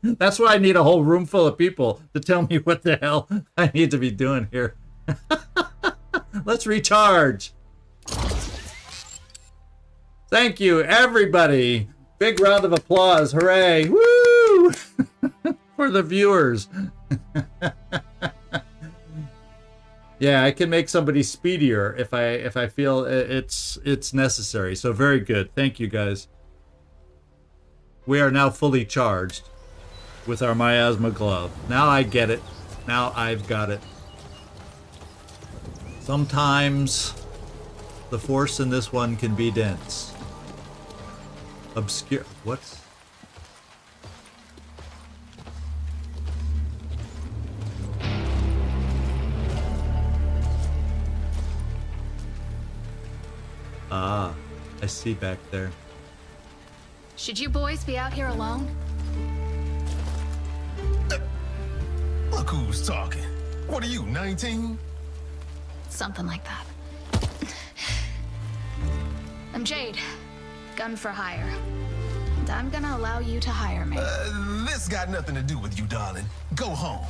That's why I need a whole room full of people to tell me what the hell I need to be doing here. Let's recharge. Thank you, everybody. Big round of applause. Hooray. Woo! For the viewers. Yeah, I can make somebody speedier if I feel it's necessary. So very good. Thank you, guys. We are now fully charged with our miasma glove. Now I get it. Now I've got it. Sometimes the force in this one can be dense. Obscure. What's... Ah, I see back there. Should you boys be out here alone? Look who's talking. What are you, 19? Something like that. I'm Jade. Gun for hire. And I'm gonna allow you to hire me. This got nothing to do with you, darling. Go home.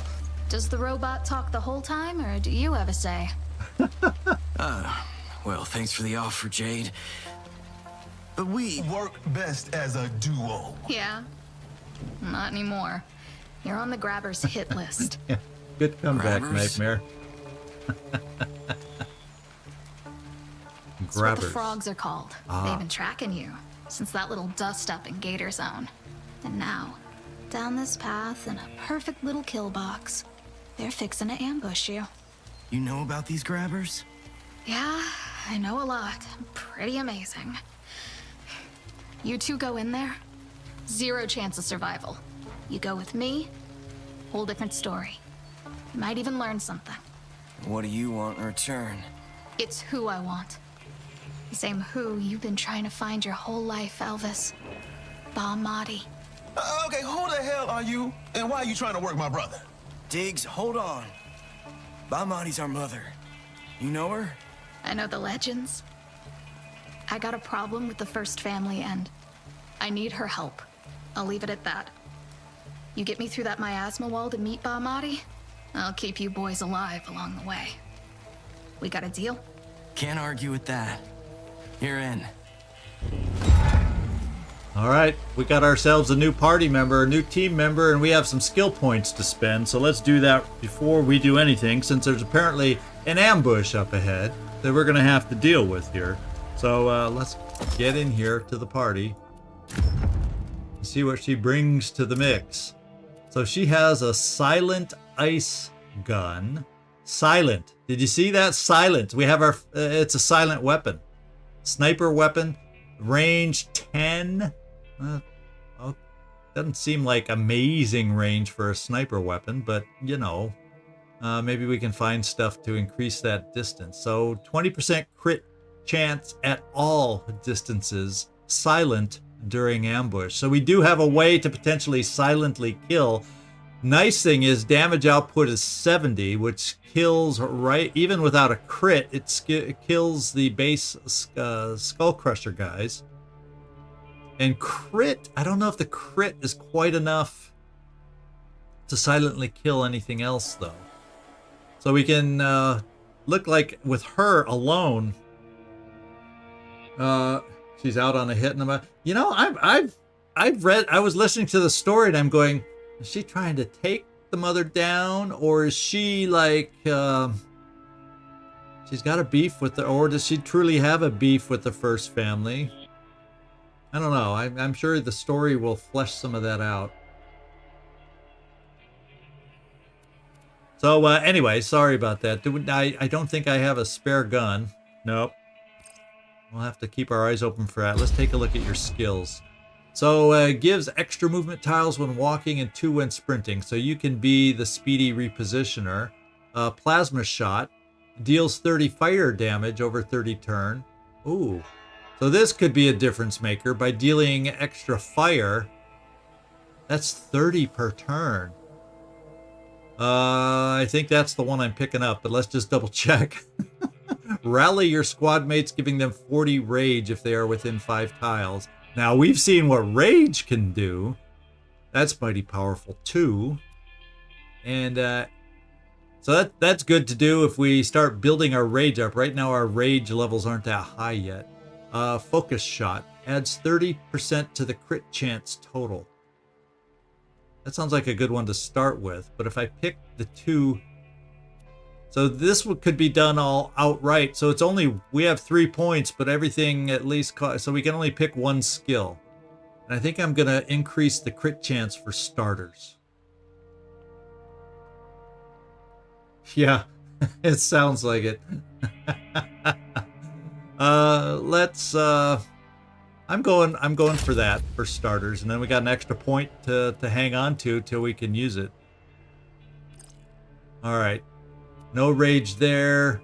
Does the robot talk the whole time, or do you have a say? Well, thanks for the offer, Jade. But we work best as a duo. Yeah. Not anymore. You're on the Grabbers hit list. Yeah, good comeback, Grabbers? Nightmare. That's what the Grabbers. frogs are called. They've been tracking you since that little dust-up in Gator Zone. And now, down this path in a perfect little kill box, they're fixing to ambush you. You know about these grabbers? Yeah, I know a lot. Pretty amazing. You two go in there, 0 chance of survival. You go with me, whole different story. You might even learn something. What do you want in return? It's who I want. The same who you've been trying to find your whole life, Elvis. Bahmati. Okay, who the hell are you? And why are you trying to work my brother? Diggs, hold on. Bahmati's our mother. You know her? I know the legends. I got a problem with the First Family, and I need her help. I'll leave it at that. You get me through that miasma wall to meet Bahmati, I'll keep you boys alive along the way. We got a deal? Can't argue with that. You're in. All right, we got ourselves a new party member, a new team member, and we have some skill points to spend. So let's do that before we do anything, since there's apparently an ambush up ahead that we're going to have to deal with here. So let's get in here to the party and see what she brings to the mix. So she has a silent ice gun. Silent. Did you see that? Silent. We have our, it's a silent weapon. Sniper weapon. Range 10. Oh, doesn't seem like amazing range for a sniper weapon, but you know, maybe we can find stuff to increase that distance. So 20% crit chance at all distances, silent during ambush. So we do have a way to potentially silently kill. Nice thing is damage output is 70, which kills right, even without a crit, it kills the base Skull Crusher guys. And crit, I don't know if the crit is quite enough to silently kill anything else though. So we can look like with her alone, she's out on a hit. And you know, I've read, I was listening to the story and I'm going, is she trying to take the mother down, or is she like she's got a beef with the, or does she truly have a beef with the first family? I don't know. I'm sure the story will flesh some of that out. So anyway, sorry about that. I don't think I have a spare gun. Nope. We'll have to keep our eyes open for that. Let's take a look at your skills. So gives extra movement tiles when walking and 2 when sprinting. So you can be the speedy repositioner. Plasma shot. Deals 30 fire damage over 30 turn. Ooh. So this could be a difference maker by dealing extra fire. That's 30 per turn. I think that's the one I'm picking up, but let's just double check. Rally your squad mates, giving them 40 rage if they are within 5 tiles. Now, we've seen what rage can do. That's mighty powerful, too. And so that's good to do if we start building our rage up. Right now, our rage levels aren't that high yet. Focus shot adds 30% to the crit chance total. That sounds like a good one to start with. But if I pick the 2... So this could be done all outright. So it's only, we have 3 points, but everything at least, so we can only pick 1 skill. And I think I'm going to increase the crit chance for starters. Yeah, it sounds like it. I'm going for that for starters. And then we got an extra point to hang on to till we can use it. All right. No rage there.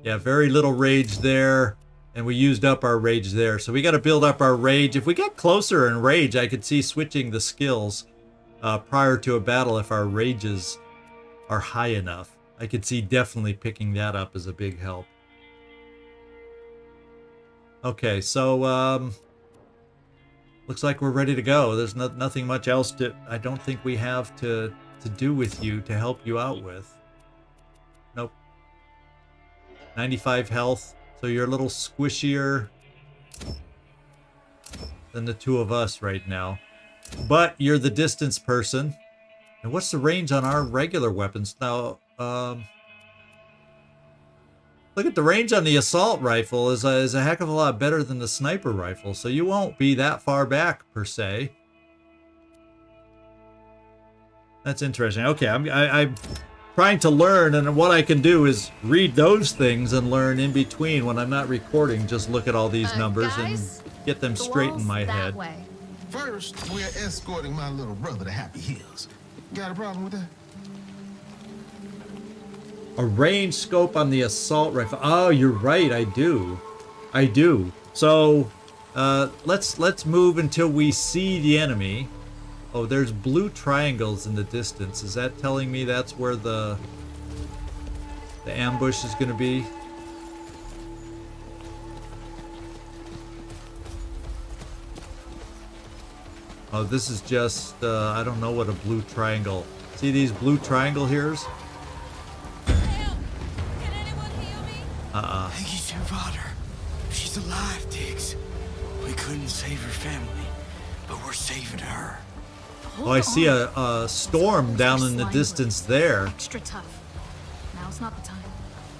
Yeah, very little rage there. And we used up our rage there. So we got to build up our rage. If we get closer in rage, I could see switching the skills prior to a battle if our rages are high enough. I could see definitely picking that up as a big help. Okay, so looks like we're ready to go. There's nothing much else to, I don't think we have to do with you to help you out with. Nope. 95 health, so you're a little squishier than the 2 of us right now. But you're the distance person. And what's the range on our regular weapons? Now, look at the range on the assault rifle is a heck of a lot better than the sniper rifle, so you won't be that far back, per se. That's interesting. Okay, I'm trying to learn, and what I can do is read those things and learn in between when I'm not recording. Just look at all these numbers guys, and get them straight in my head. Way. First, we're escorting my little brother to Happy Hills. Got a problem with that? A range scope on the assault rifle. Oh, you're right. I do. So let's move until we see the enemy. Oh, there's blue triangles in the distance. Is that telling me that's where the ambush is going to be? Oh, this is just, I don't know what a blue triangle. See these blue triangle here's? Thank you to your father. She's alive, Diggs. We couldn't save her family, but we're saving her. Oh, I see a storm down in the distance there. Extra tough. Now's not the time.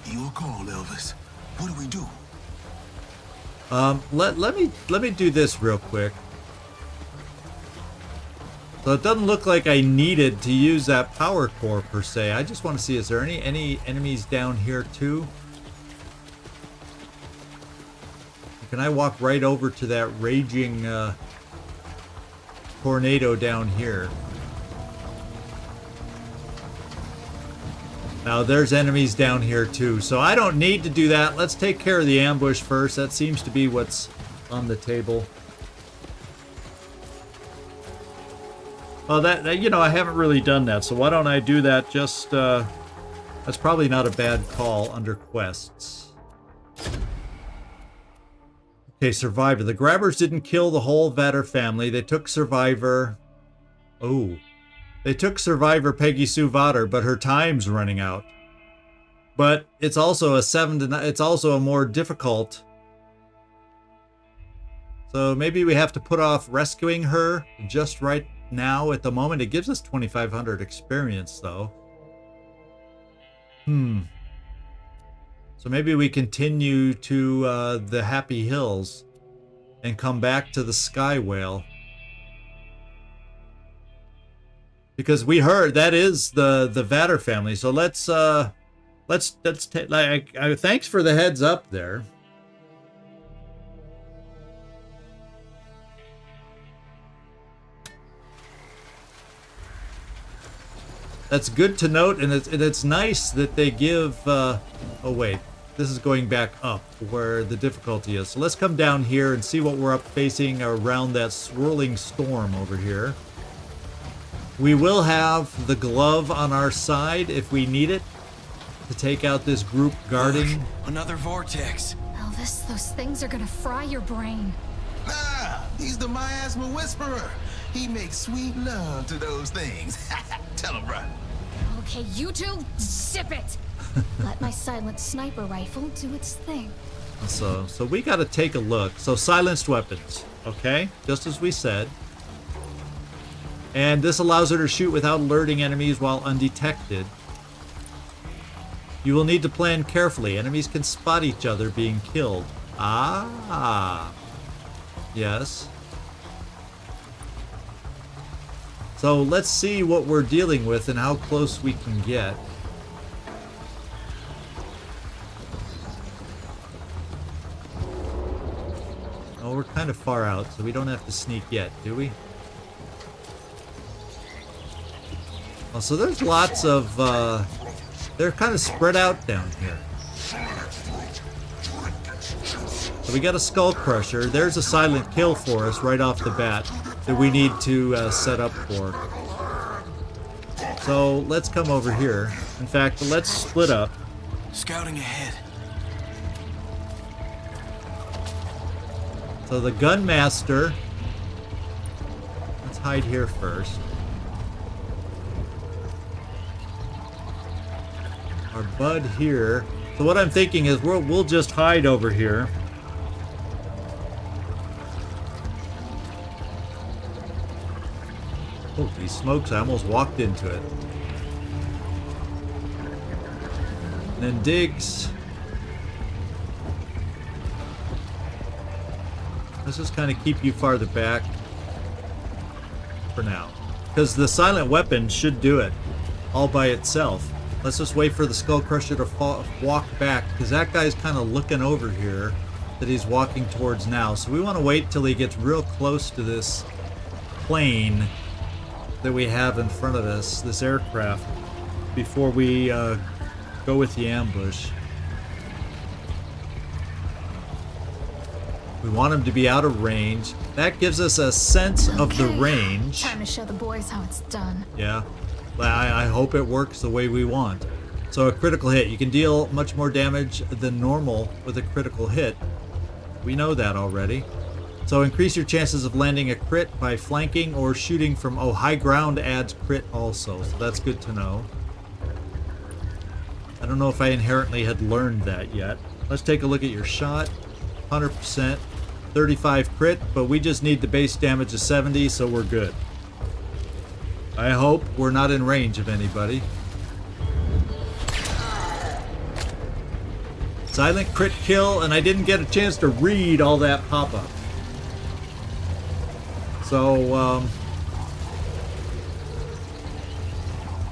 Your call, Elvis. What do we do? Let me do this real quick. So it doesn't look like I needed to use that power core per se. I just want to see, is there any enemies down here too? Can I walk right over to that raging tornado down here? Now there's enemies down here too, so I don't need to do that. Let's take care of the ambush first. That seems to be what's on the table. Well, that you know, I haven't really done that, so why don't I do that just, that's probably not a bad call under quests. Okay, Survivor. The Grabbers didn't kill the whole Vader family. They took Survivor... Oh. They took Survivor Peggy Sue Vader, but her time's running out. But it's also a 7 to 9... It's also a more difficult... So maybe we have to put off rescuing her just right now at the moment. It gives us 2,500 experience, though. So maybe we continue to the Happy Hills and come back to the Sky Whale. Because we heard that is the Vader family. So let's take, like, thanks for the heads up there. That's good to note, and it's nice that they give, oh wait, this is going back up where the difficulty is. So let's come down here and see what we're up facing around that swirling storm over here. We will have the glove on our side if we need it to take out this group guarding. Look, another vortex. Elvis, those things are gonna fry your brain. Ah, he's the Miasma Whisperer. He makes sweet love to those things. Tell him, bruh. Okay, you two, zip it! Let my silent sniper rifle do its thing. So we got to take a look. So silenced weapons, okay? Just as we said. And this allows her to shoot without alerting enemies while undetected. You will need to plan carefully. Enemies can spot each other being killed. Ah. Yes. So let's see what we're dealing with and how close we can get. Oh, we're kind of far out, so we don't have to sneak yet, do we? Oh, so there's lots of, they're kind of spread out down here. So we got a Skull Crusher. There's a silent kill for us right off the bat that we need to set up for. So let's come over here. In fact, let's split up. Scouting ahead. So the Gunmaster. Let's hide here first. Our Bud here. So what I'm thinking is we'll just hide over here. Holy smokes, I almost walked into it. And then Diggs. Let's just kind of keep you farther back for now. Because the silent weapon should do it all by itself. Let's just wait for the Skull Crusher to walk back, because that guy's kind of looking over here that he's walking towards now. So we want to wait till he gets real close to this plane that we have in front of us, this aircraft, before we go with the ambush. We want him to be out of range. That gives us a sense of the range. Time to show the boys how it's done. Yeah, I hope it works the way we want. So a critical hit. You can deal much more damage than normal with a critical hit. We know that already. So increase your chances of landing a crit by flanking or shooting from... Oh, high ground adds crit also, so that's good to know. I don't know if I inherently had learned that yet. Let's take a look at your shot. 100%. 35 crit, but we just need the base damage of 70, so we're good. I hope we're not in range of anybody. Silent crit kill, and I didn't get a chance to read all that pop-up. So,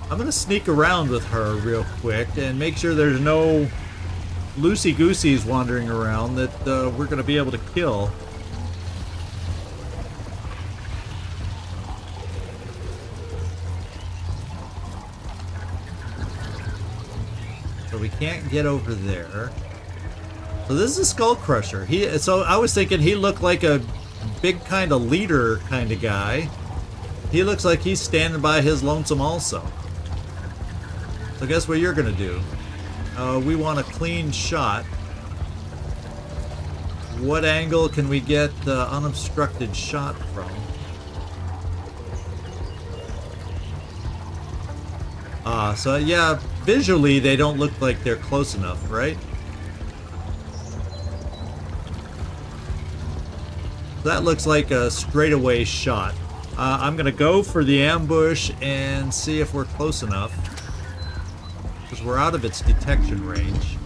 I'm going to sneak around with her real quick and make sure there's no loosey-gooseys wandering around that we're going to be able to kill. we can't get over there. So this is a Skull Crusher. So I was thinking he looked like a big kind of leader kind of guy. He looks like he's standing by his lonesome also. So guess what you're gonna do? We want a clean shot. What angle can we get the unobstructed shot from? So yeah, visually they don't look like they're close enough, right? That looks like a straightaway shot. I'm gonna go for the ambush and see if we're close enough, because we're out of its detection range.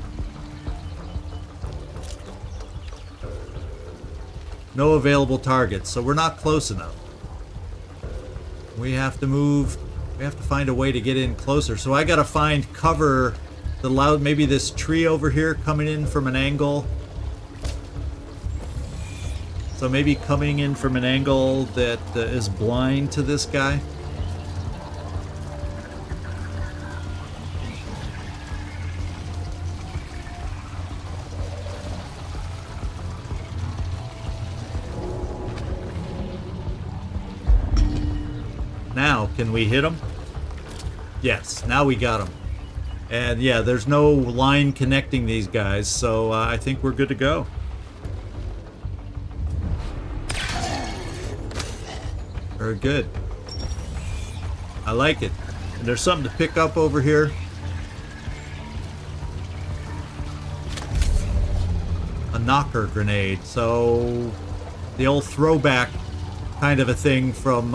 No available targets, so we're not close enough. We have to move. We have to find a way to get in closer. So I gotta find cover that allows maybe this tree over here coming in from an angle. So maybe coming in from an angle that is blind to this guy. Now, can we hit him? Yes, now we got him. And yeah, there's no line connecting these guys, so I think we're good to go. Very good. I like it. And there's something to pick up over here. A knocker grenade. So the old throwback kind of a thing from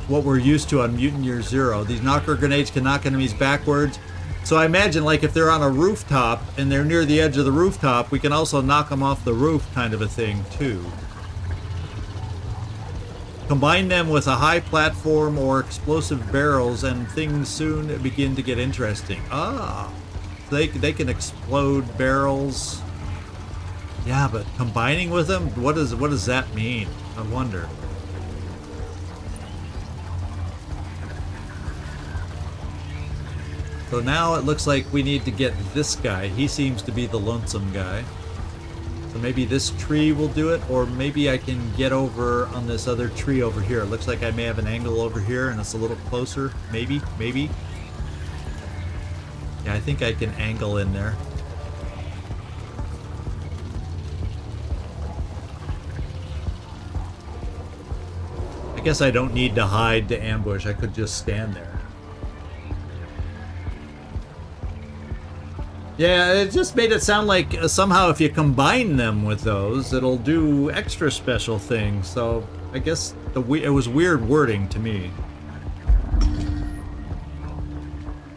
what we're used to on Mutant Year Zero. These knocker grenades can knock enemies backwards. So I imagine like if they're on a rooftop and they're near the edge of the rooftop, we can also knock them off the roof kind of a thing too. Combine them with a high platform or explosive barrels and things soon begin to get interesting. Ah, they can explode barrels. Yeah, but combining with them, what does that mean? I wonder. So now it looks like we need to get this guy. He seems to be the lonesome guy. So maybe this tree will do it, or maybe I can get over on this other tree over here. It looks like I may have an angle over here and it's a little closer. Maybe. Yeah, I think I can angle in there. I guess I don't need to hide to ambush. I could just stand there. Yeah, it just made it sound like somehow if you combine them with those, it'll do extra special things. So I guess it was weird wording to me.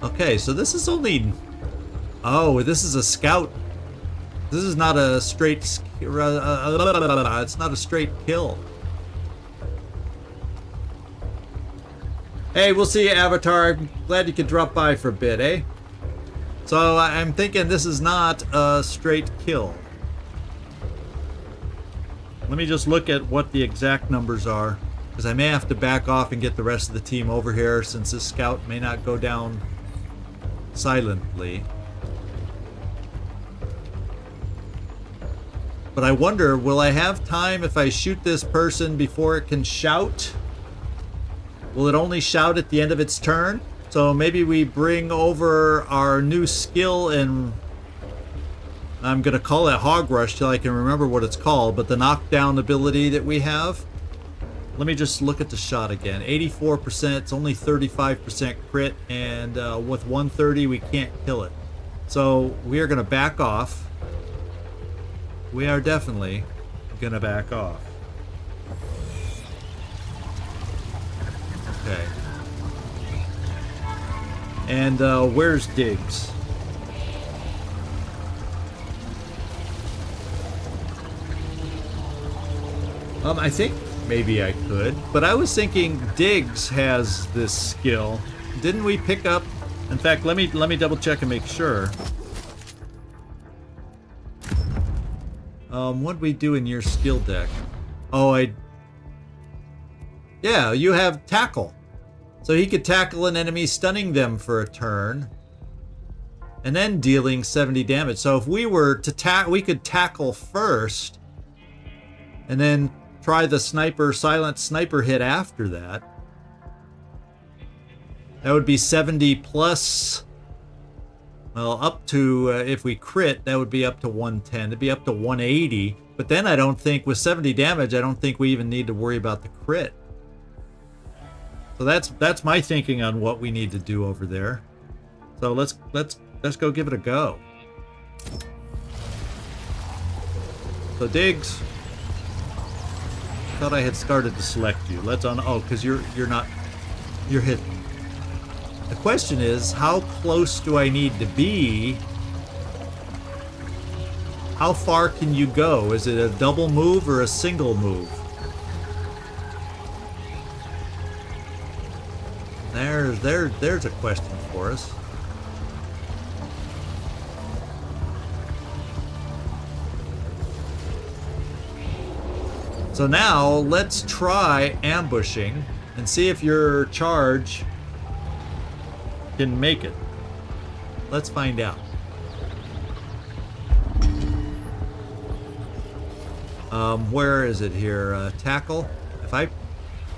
Okay, so this is only... Oh, this is a scout. This is not a straight... It's not a straight kill. Hey, we'll see you, Avatar. I'm glad you could drop by for a bit, eh? So I'm thinking this is not a straight kill. Let me just look at what the exact numbers are, because I may have to back off and get the rest of the team over here since this scout may not go down silently. But I wonder, will I have time if I shoot this person before it can shout? Will it only shout at the end of its turn? So maybe we bring over our new skill in, I'm going to call it Hog Rush till I can remember what it's called, but the knockdown ability that we have. Let me just look at the shot again. 84%, it's only 35% crit, and with 130 we can't kill it. So we are going to back off. We are definitely going to back off. Okay. And where's Diggs? I think maybe I could, but I was thinking Diggs has this skill. Didn't we pick up? In fact, let me double check and make sure. What'd we do in your skill deck? Oh, yeah, you have tackle. So he could tackle an enemy, stunning them for a turn. and then dealing 70 damage. So if we were to we could tackle first and then try the silent sniper hit after that. That would be 70 plus, well, up to, if we crit, that would be up to 110. It'd be up to 180. But then I don't think, with 70 damage, I don't think we even need to worry about the crit. So that's my thinking on what we need to do over there. So let's go give it a go. So Diggs, thought I had started to select you. Oh, because you're hidden. The question is, how close do I need to be? How far can you go? Is it a double move or a single move? There's a question for us. So now let's try ambushing and see if your charge can make it. Let's find out. Where is it here? Tackle. If I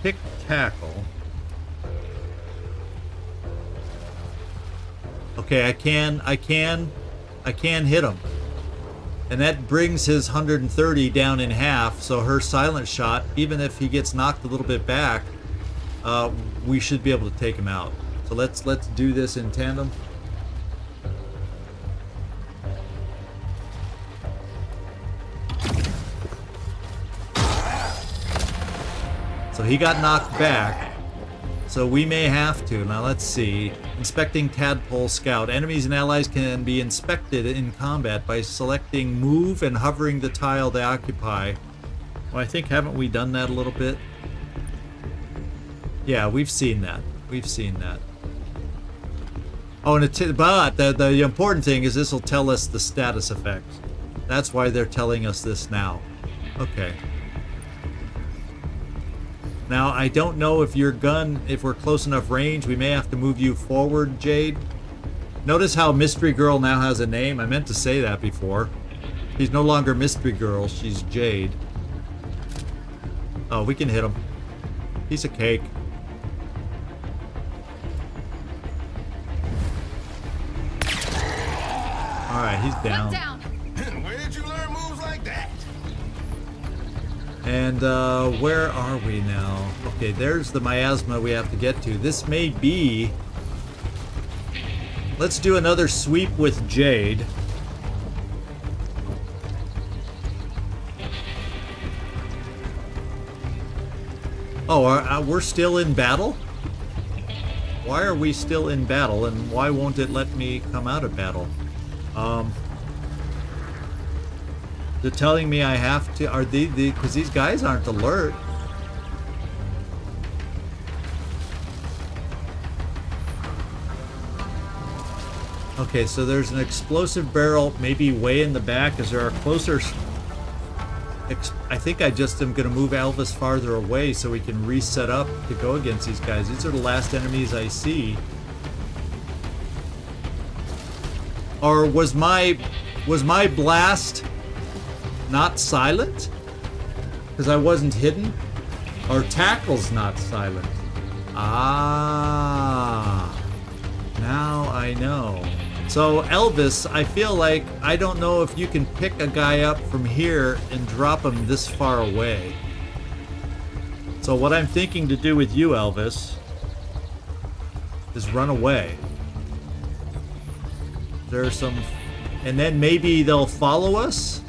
pick tackle, okay, I can hit him, and that brings his 130 down in half. So her silent shot, even if he gets knocked a little bit back, we should be able to take him out. So let's do this in tandem. So he got knocked back. So we may have to. Now let's see. Inspecting Tadpole Scout. Enemies and allies can be inspected in combat by selecting move and hovering the tile they occupy. Well, I think, haven't we done that a little bit? Yeah, we've seen that. We've seen that. Oh, and but the important thing is this will tell us the status effects. That's why they're telling us this now. Okay. Now, I don't know if your gun, if we're close enough range, we may have to move you forward, Jade. Notice how Mystery Girl now has a name. I meant to say that before. She's no longer Mystery Girl, she's Jade. Oh, we can hit him. Piece of cake. Alright, he's down. Where did you learn moves like that? And where are we now? Okay, there's the miasma we have to get to. This may be... Let's do another sweep with Jade. Oh, we're still in battle? Why are we still in battle, and why won't it let me come out of battle? They're telling me I have to. Are they because these guys aren't alert. Okay, so there's an explosive barrel maybe way in the back. Is there a closer... I think I just am going to move Elvis farther away so we can reset up to go against these guys. These are the last enemies I see. Or was my blast not silent? Because I wasn't hidden? Or tackle's not silent? Ah, now I know. So Elvis, I feel like, I don't know if you can pick a guy up from here and drop him this far away. So what I'm thinking to do with you, Elvis, is run away. There's some... And then maybe they'll follow us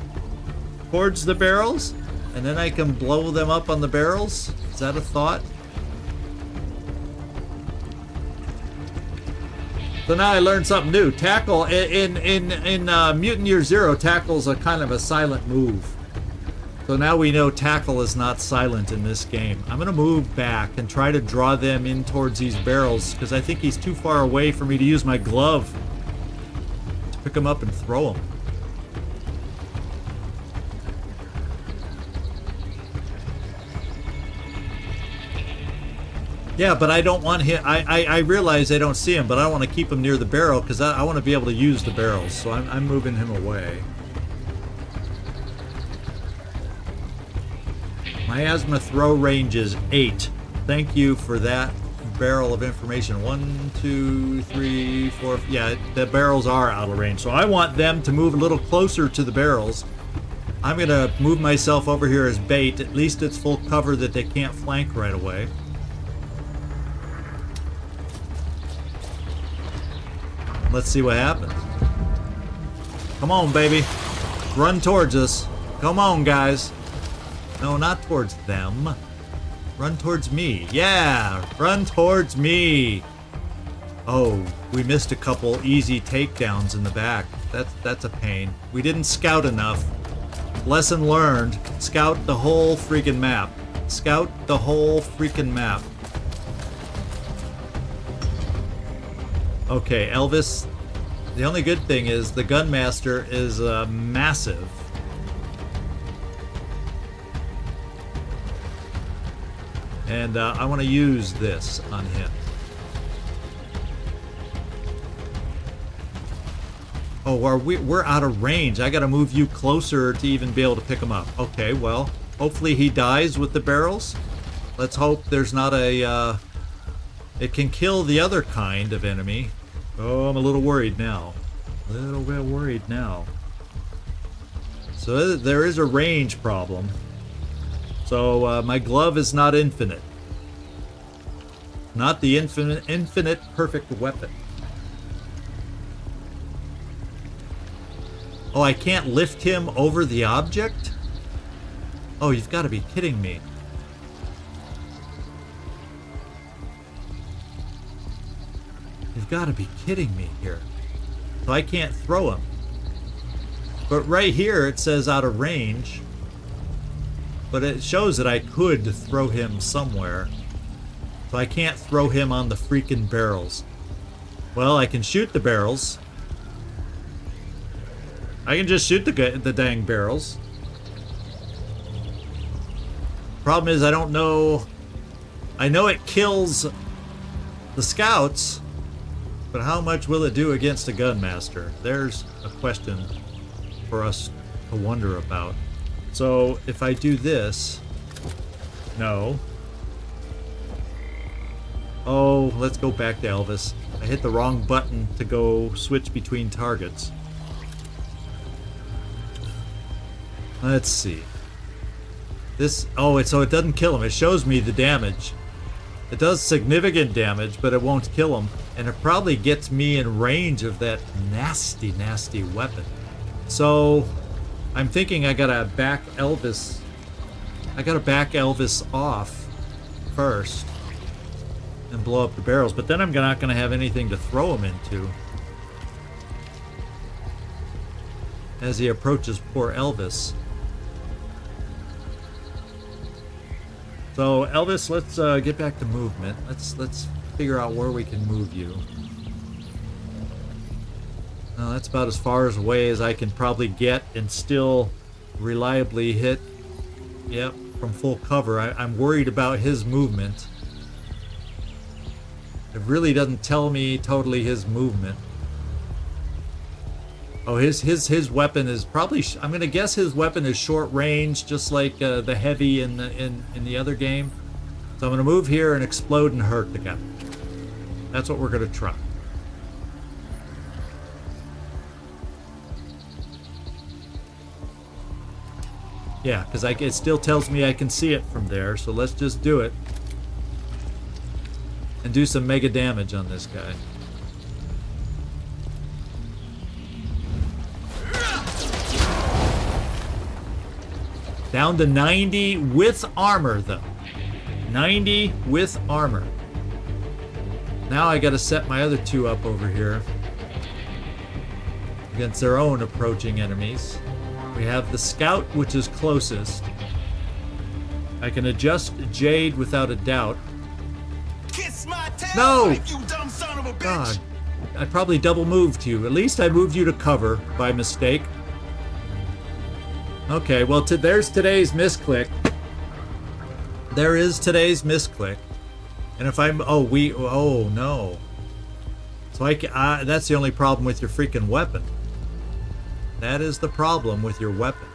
towards the barrels, and then I can blow them up on the barrels? Is that a thought? So now I learned something new. Tackle in Mutant Year Zero, tackle's a kind of a silent move. So now we know tackle is not silent in this game. I'm gonna move back and try to draw them in towards these barrels because I think he's too far away for me to use my glove to pick him up and throw him. Yeah, but I don't want him. I realize I don't see him, but I want to keep him near the barrel because I want to be able to use the barrels. So I'm moving him away. Miasma throw range is 8. Thank you for that barrel of information. 1, 2, 3, 4. Yeah, the barrels are out of range. So I want them to move a little closer to the barrels. I'm going to move myself over here as bait. At least it's full cover that they can't flank right away. Let's see what happens. Come on, baby. Run towards us. Come on, guys. No, not towards them. Run towards me. Yeah, run towards me. Oh, we missed a couple easy takedowns in the back. That's a pain. We didn't scout enough. Lesson learned. Scout the whole freaking map. Scout the whole freaking map. Okay, Elvis. The only good thing is the Gunmaster is massive. And I want to use this on him. Oh, we're out of range. I got to move you closer to even be able to pick him up. Okay, well, hopefully he dies with the barrels. Let's hope there's not a... it can kill the other kind of enemy. Oh, I'm a little worried now. A little bit worried now. So there is a range problem. So my glove is not infinite. Not the infinite perfect weapon. Oh, I can't lift him over the object? Oh, you've got to be kidding me. You've got to be kidding me here. So I can't throw him. But right here it says out of range. But it shows that I could throw him somewhere. So I can't throw him on the freaking barrels. Well, I can shoot the barrels. I can just shoot the dang barrels. Problem is I don't know... I know it kills the scouts, but how much will it do against a Gunmaster? There's a question for us to wonder about. So if I do this... No. Oh, let's go back to Elvis. I hit the wrong button to go switch between targets. Let's see. This, oh, so it doesn't kill him. It shows me the damage. It does significant damage, but it won't kill him. And it probably gets me in range of that nasty, nasty weapon. So, I'm thinking I gotta back Elvis. I gotta back Elvis off first. And blow up the barrels. But then I'm not gonna have anything to throw him into. As he approaches poor Elvis. So Elvis, let's get back to movement. Let's figure out where we can move you. Now that's about as far away as I can probably get and still reliably hit. Yep, from full cover. I'm worried about his movement. It really doesn't tell me totally his movement. Oh, his weapon is probably... I'm gonna guess his weapon is short range, just like the heavy in the other game. So I'm gonna move here and explode and hurt the guy. That's what we're gonna try. Yeah, because it still tells me I can see it from there. So let's just do it and do some mega damage on this guy. Down to 90 with armor, though. 90 with armor. Now I gotta set my other two up over here against their own approaching enemies. We have the scout, which is closest. I can adjust Jade without a doubt. Kiss my tail, No! you dumb son of a bitch! God, I probably double moved you. At least I moved you to cover by mistake. Okay, well, there's today's misclick. There is today's misclick. And if I'm, oh no. So that's the only problem with your freaking weapon. That is the problem with your weapon.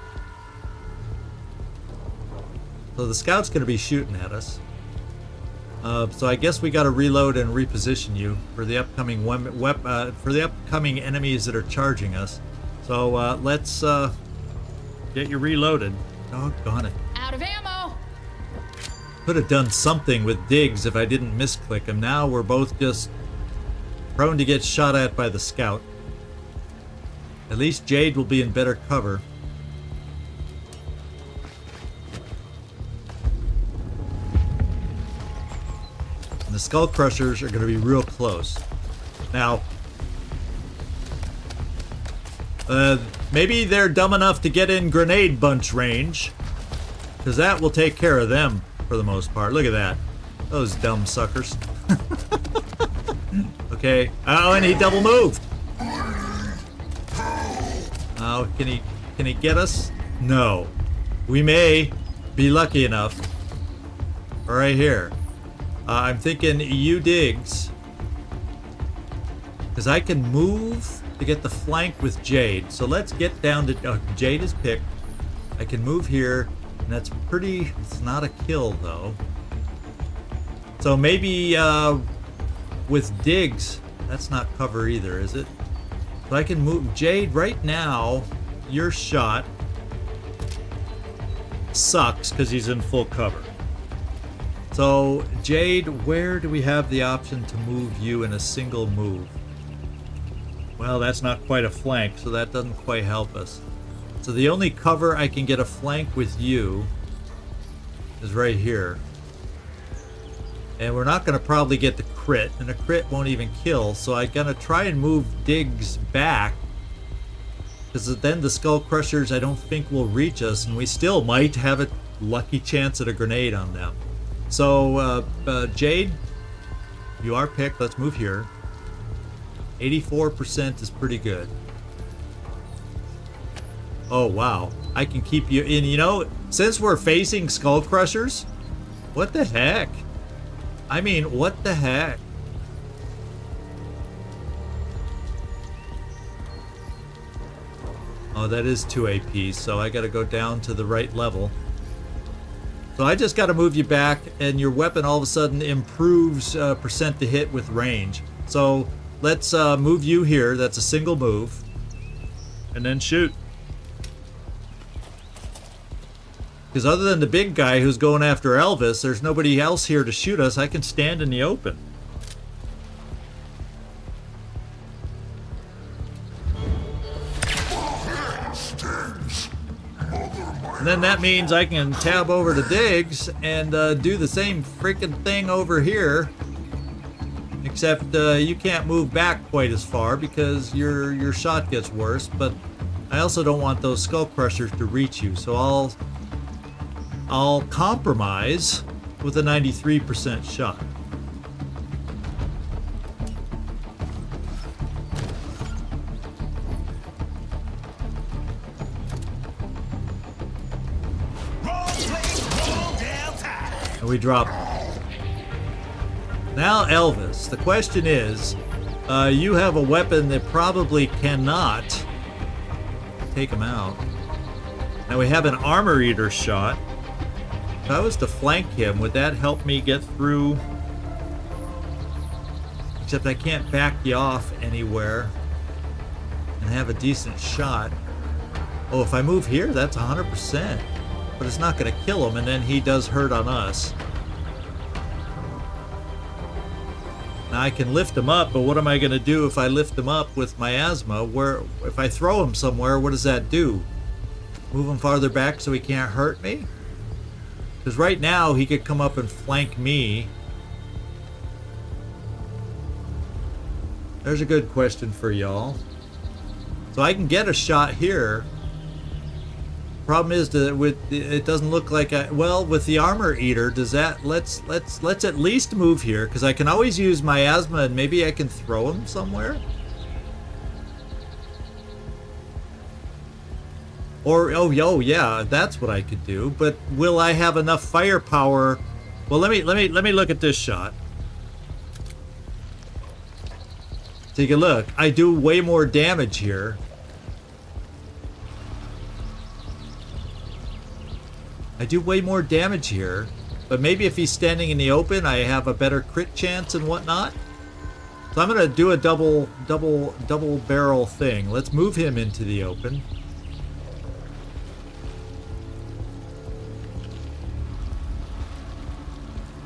So the scout's going to be shooting at us. So I guess we got to reload and reposition you for the upcoming for the upcoming enemies that are charging us. So let's get you reloaded. Doggone it. Out of ammo! Could have done something with digs if I didn't misclick him. Now we're both just prone to get shot at by the scout. At least Jade will be in better cover. And the Skull Crushers are going to be real close. Now, maybe they're dumb enough to get in grenade bunch range, because that will take care of them for the most part. Look at that. Those dumb suckers. Okay. Oh, and he double moved. Oh, can he get us? No. We may be lucky enough. Right here. I'm thinking you digs, because I can move to get the flank with Jade. So let's get down to Jade is picked. I can move here, and that's pretty. It's not a kill though. So maybe with digs, that's not cover either, is it? So I can move Jade right now. Your shot sucks because he's in full cover. So Jade, where do we have the option to move you in a single move? Well, that's not quite a flank, so that doesn't quite help us. So the only cover I can get a flank with you is right here. And we're not going to probably get the crit, and a crit won't even kill, so I'm going to try and move digs back, because then the Skull Crushers I don't think will reach us, and we still might have a lucky chance at a grenade on them. So, Jade, you are picked. Let's move here. 84% is pretty good. Oh, wow. I can keep you in. You know, since we're facing Skull Crushers, what the heck? I mean, what the heck? Oh, that is 2 AP, so I gotta go down to the right level. So I just gotta move you back, and your weapon all of a sudden improves percent to hit with range. So let's move you here. That's a single move. And then shoot. Because other than the big guy who's going after Elvis, there's nobody else here to shoot us. I can stand in the open. And then that means I can tab over to digs and do the same freaking thing over here. Except you can't move back quite as far because your shot gets worse. But I also don't want those Skull Crushers to reach you, so I'll compromise with a 93% shot. And we drop. Now Elvis, the question is, you have a weapon that probably cannot take him out. Now we have an armor eater shot. If I was to flank him, would that help me get through? Except I can't back you off anywhere and have a decent shot. Oh, if I move here, that's 100%. But it's not going to kill him, and then he does hurt on us. Now I can lift him up, but what am I going to do if I lift him up with Miasma? Where, if I throw him somewhere, what does that do? Move him farther back so he can't hurt me? Because right now he could come up and flank me. There's a good question for y'all. So I can get a shot here. Problem is that it doesn't look like well, with the armor eater, does that let's at least move here, because I can always use Miasma and maybe I can throw him somewhere. Or oh yeah, that's what I could do. But will I have enough firepower? Well, let me look at this shot. Take a look. I do way more damage here. I do way more damage here. But maybe if he's standing in the open, I have a better crit chance and whatnot. So I'm gonna do a double barrel thing. Let's move him into the open.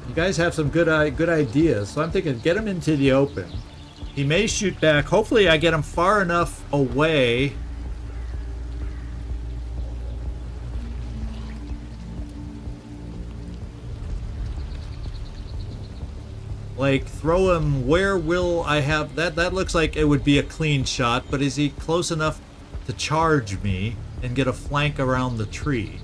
You guys have some good ideas. So I'm thinking, get him into the open. He may shoot back. Hopefully I get him far enough away. Like, throw him, where will I have that? That looks like it would be a clean shot, but is he close enough to charge me and get a flank around the tree?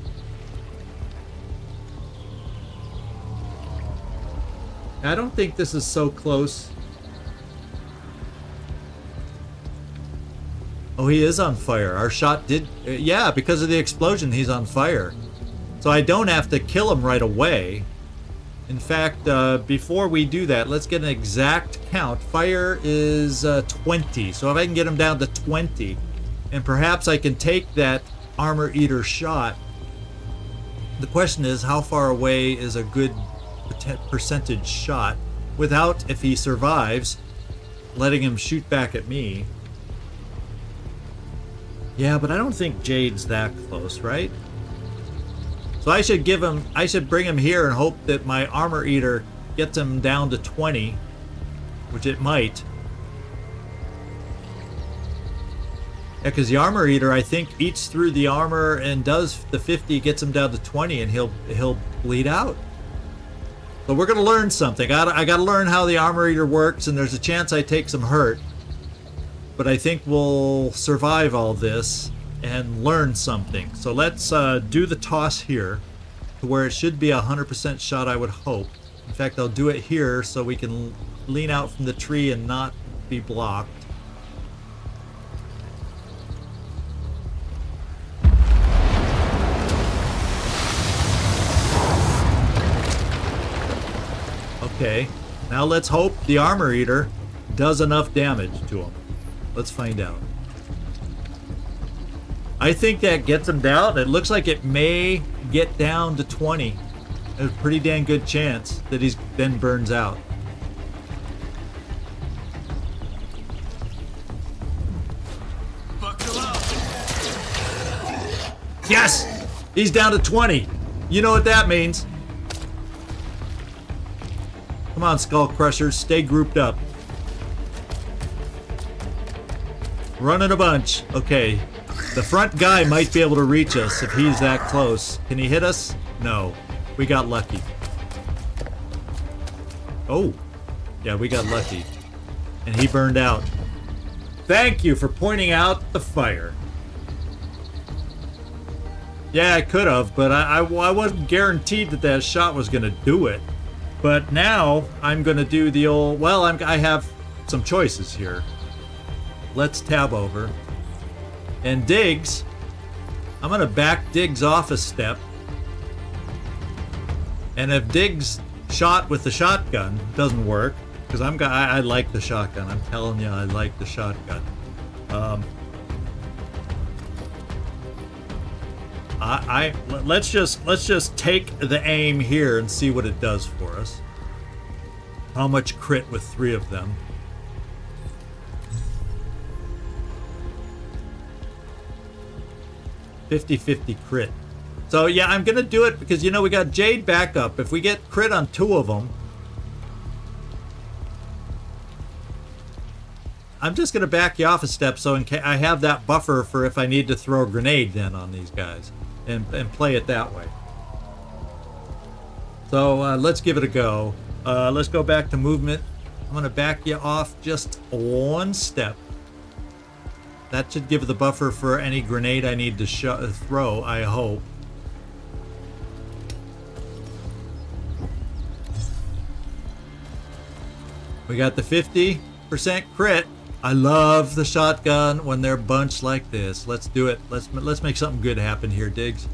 I don't think this is so close. Oh, he is on fire. Our shot did... yeah, because of the explosion, he's on fire. So I don't have to kill him right away. In fact, before we do that, let's get an exact count. Fire is 20. So if I can get him down to 20, and perhaps I can take that armor eater shot. The question is, how far away is a good percentage shot without, if he survives, letting him shoot back at me? Yeah, but I don't think Jade's that close, right? So I should bring him here and hope that my armor eater gets him down to 20, which it might. Yeah, because the armor eater, I think, eats through the armor and does the 50, gets him down to 20, and he'll bleed out. So we're gonna learn something. I gotta learn how the armor eater works, and there's a chance I take some hurt. But I think we'll survive all this and learn something. So let's do the toss here to where it should be a 100% shot, I would hope. In fact, I'll do it here so we can lean out from the tree and not be blocked. Okay, now let's hope the armor eater does enough damage to him. Let's find out. I think that gets him down. It looks like it may get down to 20. There's a pretty dang good chance that he then burns out. Yes! He's down to 20. You know what that means. Come on, Skull Crushers. Stay grouped up. Running a bunch. Okay. The front guy might be able to reach us if he's that close. Can he hit us? No. We got lucky. Oh. Yeah, we got lucky. And he burned out. Thank you for pointing out the fire. Yeah, I could have, but I wasn't guaranteed that that shot was going to do it. But now I'm going to do the old... well, I have some choices here. Let's tab over. And Diggs, I'm going to back Diggs off a step. And if Diggs shot with the shotgun doesn't work, because I like the shotgun. I'm telling you, I like the shotgun. Let's just take the aim here and see what it does for us. How much crit with 3 of them? 50-50 crit. So yeah, I'm gonna do it because, you know, we got Jade backup. If we get crit on 2 of them, I'm just gonna back you off a step so in case I have that buffer for if I need to throw a grenade then on these guys and play it that way. So let's give it a go. Let's go back to movement. I'm gonna back you off just 1 step. That should give the buffer for any grenade I need to throw, I hope. We got the 50% crit. I love the shotgun when they're bunched like this. Let's do it. Let's make something good happen here, Diggs.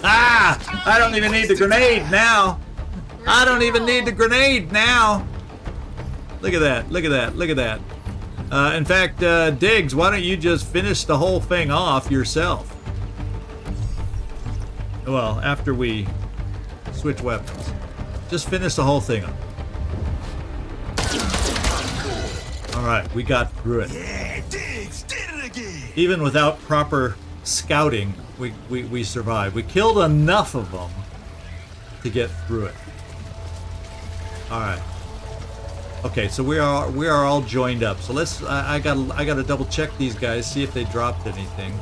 I don't even need the grenade now. I don't even need the grenade now. Look at that. Look at that. Look at that. In fact, Diggs, why don't you just finish the whole thing off yourself? Well, after we switch weapons. Just finish the whole thing up. Alright, we got through it. Yeah, Diggs did it again. Even without proper scouting, we survived. We killed enough of them to get through it. Alright. Okay, so we are all joined up. So let's I gotta double check these guys, see if they dropped anything.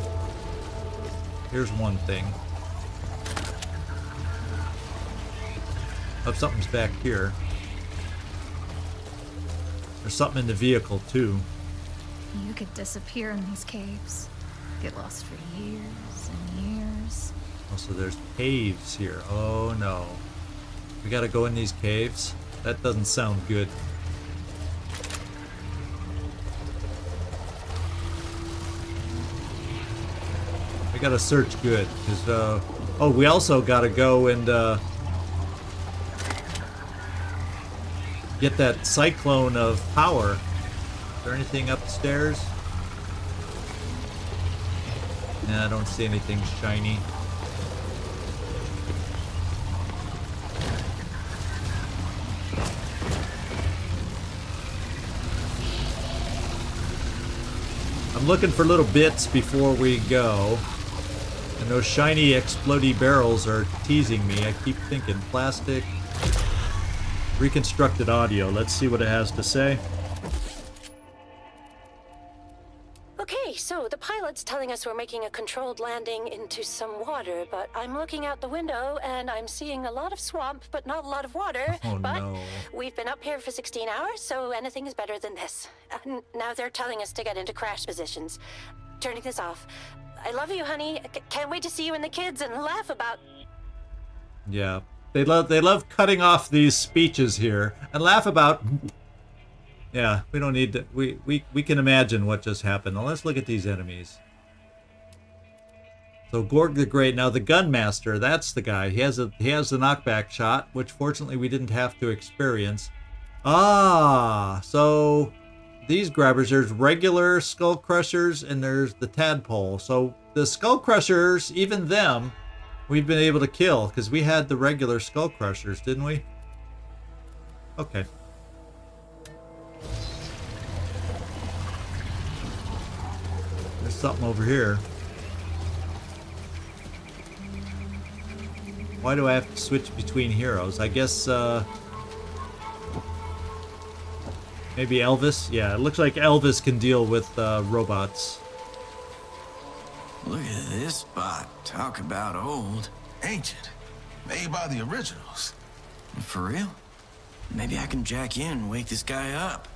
Here's one thing. Oh, something's back here. There's something in the vehicle too. You could disappear in these caves. Get lost for years and years. Also, there's caves here. Oh no. We gotta go in these caves? That doesn't sound good. We gotta search good, because, oh, we also gotta go and, get that cyclone of power. Is there anything upstairs? Nah, I don't see anything shiny. I'm looking for little bits before we go. And those shiny explodey barrels are teasing me. I keep thinking plastic. Reconstructed audio. Let's see what it has to say. Okay, so the pilot's telling us we're making a controlled landing into some water, but I'm looking out the window and I'm seeing a lot of swamp, but not a lot of water. Oh, but no. We've been up here for 16 hours, so anything is better than this. Now they're telling us to get into crash positions. Turning this off. I love you, honey. Can't wait to see you and the kids and laugh about... Yeah. They love cutting off these speeches here and laugh about. Yeah, we don't need to. We can imagine what just happened. Now let's look at these enemies. So Gorg the Great. Now the Gunmaster, that's the guy. He has the knockback shot, which fortunately we didn't have to experience. Ah, so these grabbers. There's regular Skull Crushers and there's the Tadpole. So the Skull Crushers, even them, we've been able to kill, because we had the regular Skull Crushers, didn't we? Okay. There's something over here. Why do I have to switch between heroes? I guess, maybe Elvis? Yeah, it looks like Elvis can deal with robots. Look at this spot. Talk about old. Ancient. Made by the originals. For real? Maybe I can jack in and wake this guy up.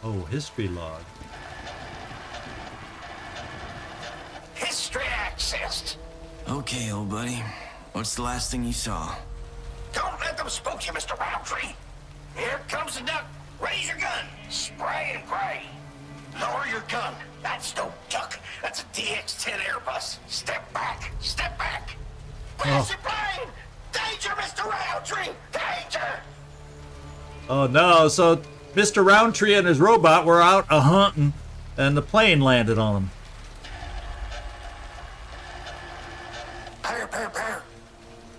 Oh, history log. History accessed. Okay, old buddy. What's the last thing you saw? Don't let them spook you, Mr. Roundtree. Here comes the duck. Raise your gun. Spray and pray. Lower your gun. That's no duck. That's a DX-10 Airbus. Step back. Step back. Where's your plane? Danger, Mr. Roundtree. Danger. Oh no, so Mr. Roundtree and his robot were out a-hunting, and the plane landed on them. Pair.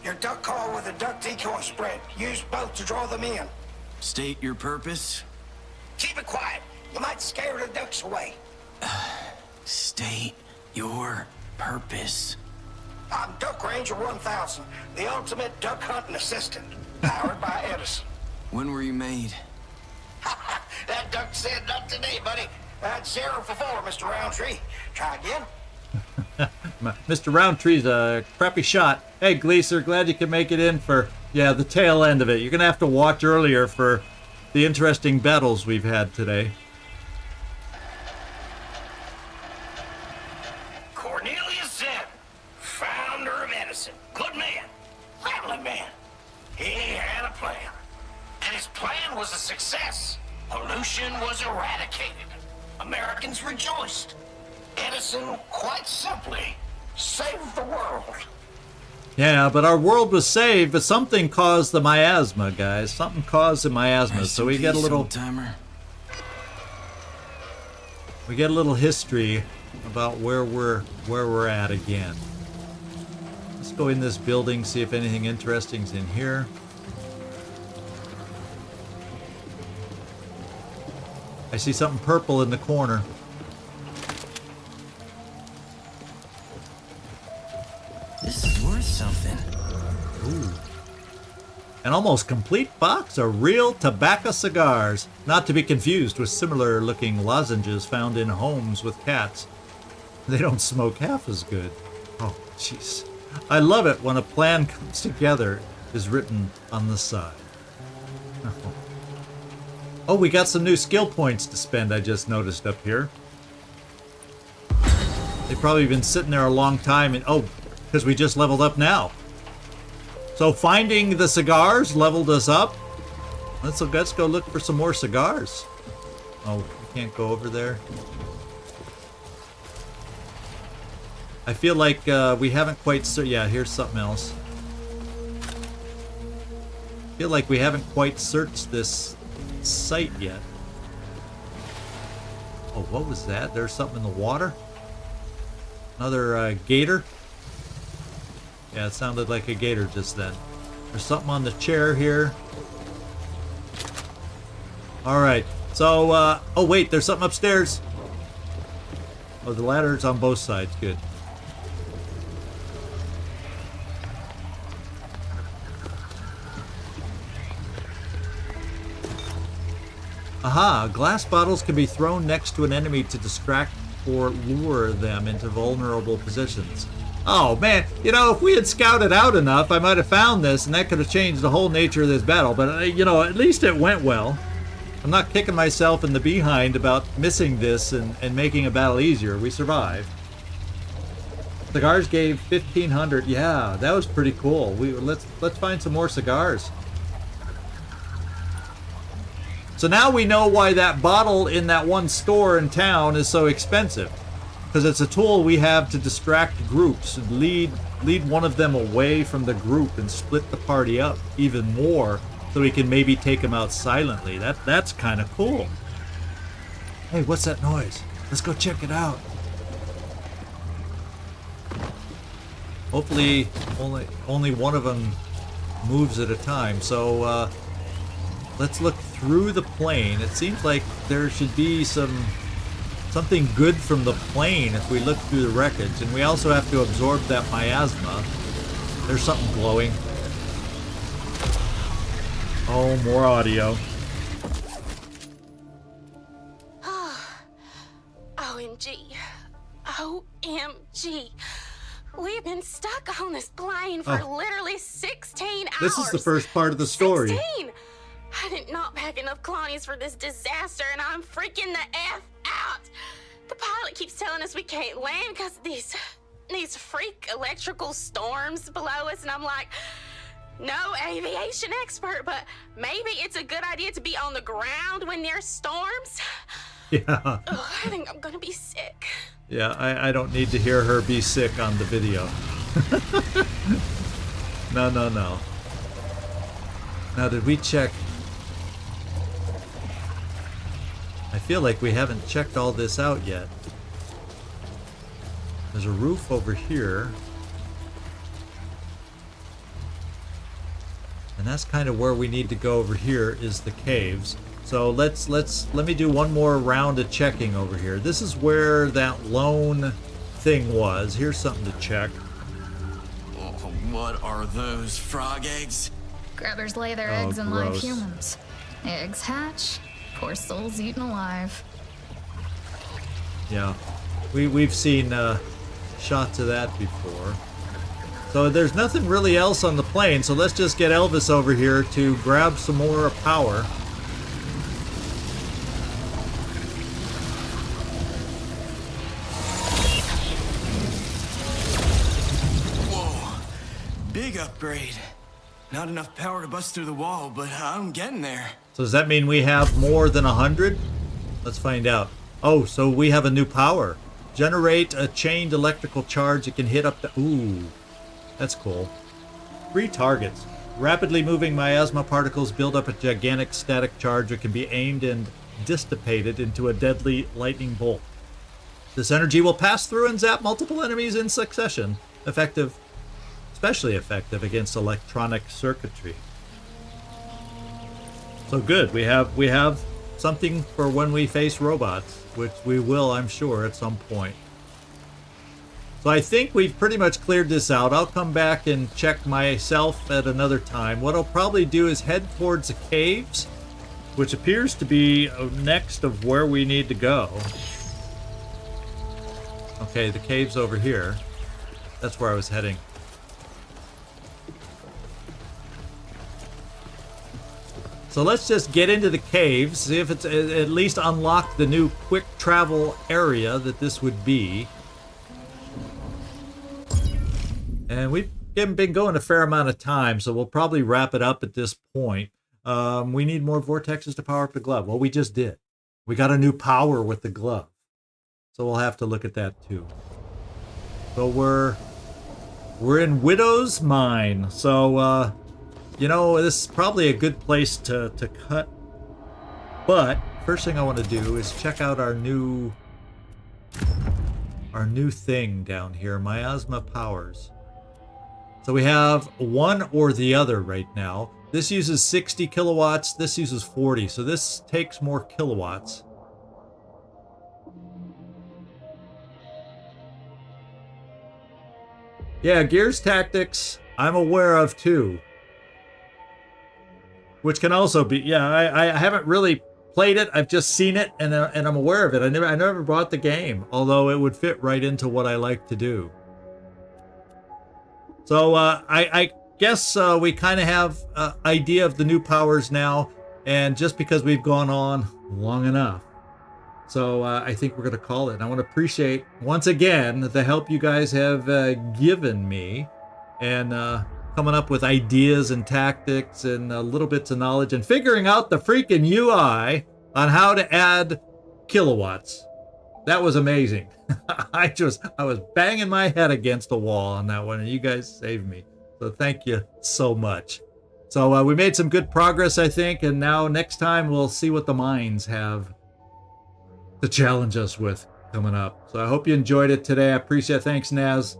Your duck call with a duck decoy spread. Use both to draw them in. State your purpose. Keep it quiet. You might scare the ducks away. State your purpose. I'm Duck Ranger 1000, the ultimate duck hunting assistant, powered by Edison. When were you made? That duck said not today, buddy. That's 0 for 4, Mr. Roundtree. Try again. Mr. Roundtree's a crappy shot. Hey, Gleaser, glad you could make it in for, yeah, the tail end of it. You're going to have to watch earlier for the interesting battles we've had today. Cornelius Zen, founder of Edison. Good man. Family man. He had a plan. And his plan was a success. Pollution was eradicated. Americans rejoiced. Edison, quite simply, saved the world. Yeah, but our world was saved, but something caused the miasma, guys. Something caused the miasma, so we get a little timer. we get a little history about where we're at again. Let's go in this building, see if anything interesting's in here. I see something purple in the corner. This is worth something. Ooh. An almost complete box of real tobacco cigars, not to be confused with similar looking lozenges found in homes with cats. They don't smoke half as good. Oh, jeez. I love it when a plan comes together is written on the side. Oh, we got some new skill points to spend, I just noticed up here. They've probably been sitting there a long time, and oh, because we just leveled up now. So finding the cigars leveled us up. Let's go look for some more cigars. Oh, we can't go over there. I feel like we haven't quite... Yeah, here's something else. I feel like we haven't quite searched this site yet. Oh, what was that? There's something in the water? Another gator? Yeah, it sounded like a gator just then. There's something on the chair here. Alright, so, oh wait, there's something upstairs. Oh, the ladder's on both sides, good. Aha, glass bottles can be thrown next to an enemy to distract or lure them into vulnerable positions. Oh man, you know, if we had scouted out enough, I might have found this, and that could have changed the whole nature of this battle, but, you know, at least it went well. I'm not kicking myself in the behind about missing this and making a battle easier. We survived. Cigars gave 1,500. Yeah, that was pretty cool. Let's find some more cigars. So now we know why that bottle in that one store in town is so expensive. Because it's a tool we have to distract groups and lead one of them away from the group and split the party up even more so we can maybe take them out silently. That's kind of cool. Hey, what's that noise? Let's go check it out. Hopefully only one of them moves at a time. So let's look through the plane. It seems like there should be something good from the plane if we look through the wreckage. And we also have to absorb that miasma. There's something glowing. Oh, more audio. OMG. OMG. We've been stuck on this plane for literally 16 hours. This is the first part of the story. 16! I did not pack enough colonies for this disaster, and I'm freaking the F out. The pilot keeps telling us we can't land because of these freak electrical storms below us, and I'm like, no aviation expert, but maybe it's a good idea to be on the ground when there's storms. Yeah. Ugh, I think I'm gonna be sick. Yeah, I don't need to hear her be sick on the video. No. Now, did we check? I feel like we haven't checked all this out yet. There's a roof over here. And that's kind of where we need to go over here is the caves. So let me do one more round of checking over here. This is where that lone thing was. Here's something to check. Oh, what are those, frog eggs? Grabbers lay their eggs in live humans. Eggs hatch, poor souls eaten alive. Yeah, we've seen shots of that before. So there's nothing really else on the plane, so let's just get Elvis over here to grab some more power. Whoa, big upgrade. Not enough power to bust through the wall, but I'm getting there. So does that mean we have more than 100? Let's find out. Oh, so we have a new power. Generate a chained electrical charge. It can hit up to... Ooh, that's cool. 3 targets. Rapidly moving miasma particles build up a gigantic static charge that can be aimed and dissipated into a deadly lightning bolt. This energy will pass through and zap multiple enemies in succession, especially effective against electronic circuitry. So good, we have something for when we face robots, which we will, I'm sure, at some point. So I think we've pretty much cleared this out. I'll come back and check myself at another time. What I'll probably do is head towards the caves, which appears to be next of where we need to go. Okay, the cave's over here. That's where I was heading. So let's just get into the caves, see if it's at least unlock the new quick travel area that this would be. And we've been going a fair amount of time, so we'll probably wrap it up at this point. We need more vortexes to power up the glove. Well, we just did. We got a new power with the glove. So we'll have to look at that too. So we're in Widow's Mine. So, you know, this is probably a good place to cut. But first thing I want to do is check out our new thing down here, Miasma Powers. So we have one or the other right now. This uses 60 kilowatts, this uses 40, so this takes more kilowatts. Yeah, Gears Tactics, I'm aware of too. Which can also be, yeah, I haven't really played it, I've just seen it, and I'm aware of it. I never bought the game, although it would fit right into what I like to do. So I guess we kind of have an idea of the new powers now, and just because we've gone on long enough. So I think we're going to call it. And I want to appreciate, once again, the help you guys have given me, and coming up with ideas and tactics and little bits of knowledge, and figuring out the freaking UI on how to add kilowatts. That was amazing. I was banging my head against a wall on that one, and you guys saved me. So thank you so much. So we made some good progress, I think, and now next time we'll see what the mines have to challenge us with coming up. So I hope you enjoyed it today. I appreciate it. Thanks, Naz.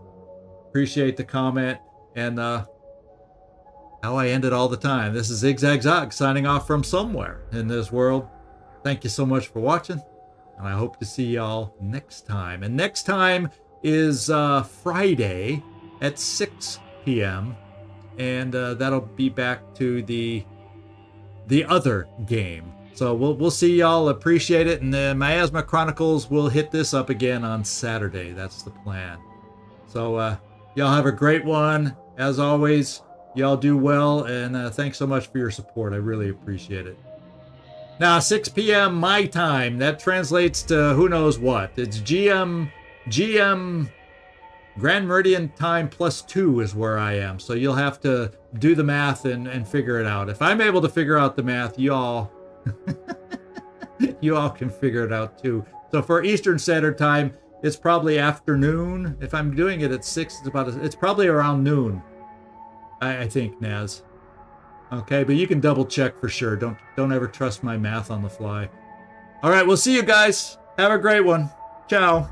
Appreciate the comment, and how I end it all the time. This is Zigzag Zog signing off from somewhere in this world. Thank you so much for watching, and I hope to see y'all next time. And next time is Friday at 6 p.m. and that'll be back to the other game. So we'll see y'all. Appreciate it. And the Miasma Chronicles will hit this up again on Saturday. That's the plan. So y'all have a great one. As always, y'all do well, and thanks so much for your support. I really appreciate it. Now, 6 p.m. my time. That translates to who knows what. It's GM Grand Meridian time +2 is where I am. So you'll have to do the math and figure it out. If I'm able to figure out the math, y'all can figure it out too. So for Eastern Standard Time, it's probably afternoon. If I'm doing it at 6, it's probably around noon. I think, Naz. Okay, but you can double check for sure. Don't ever trust my math on the fly. All right, we'll see you guys. Have a great one. Ciao.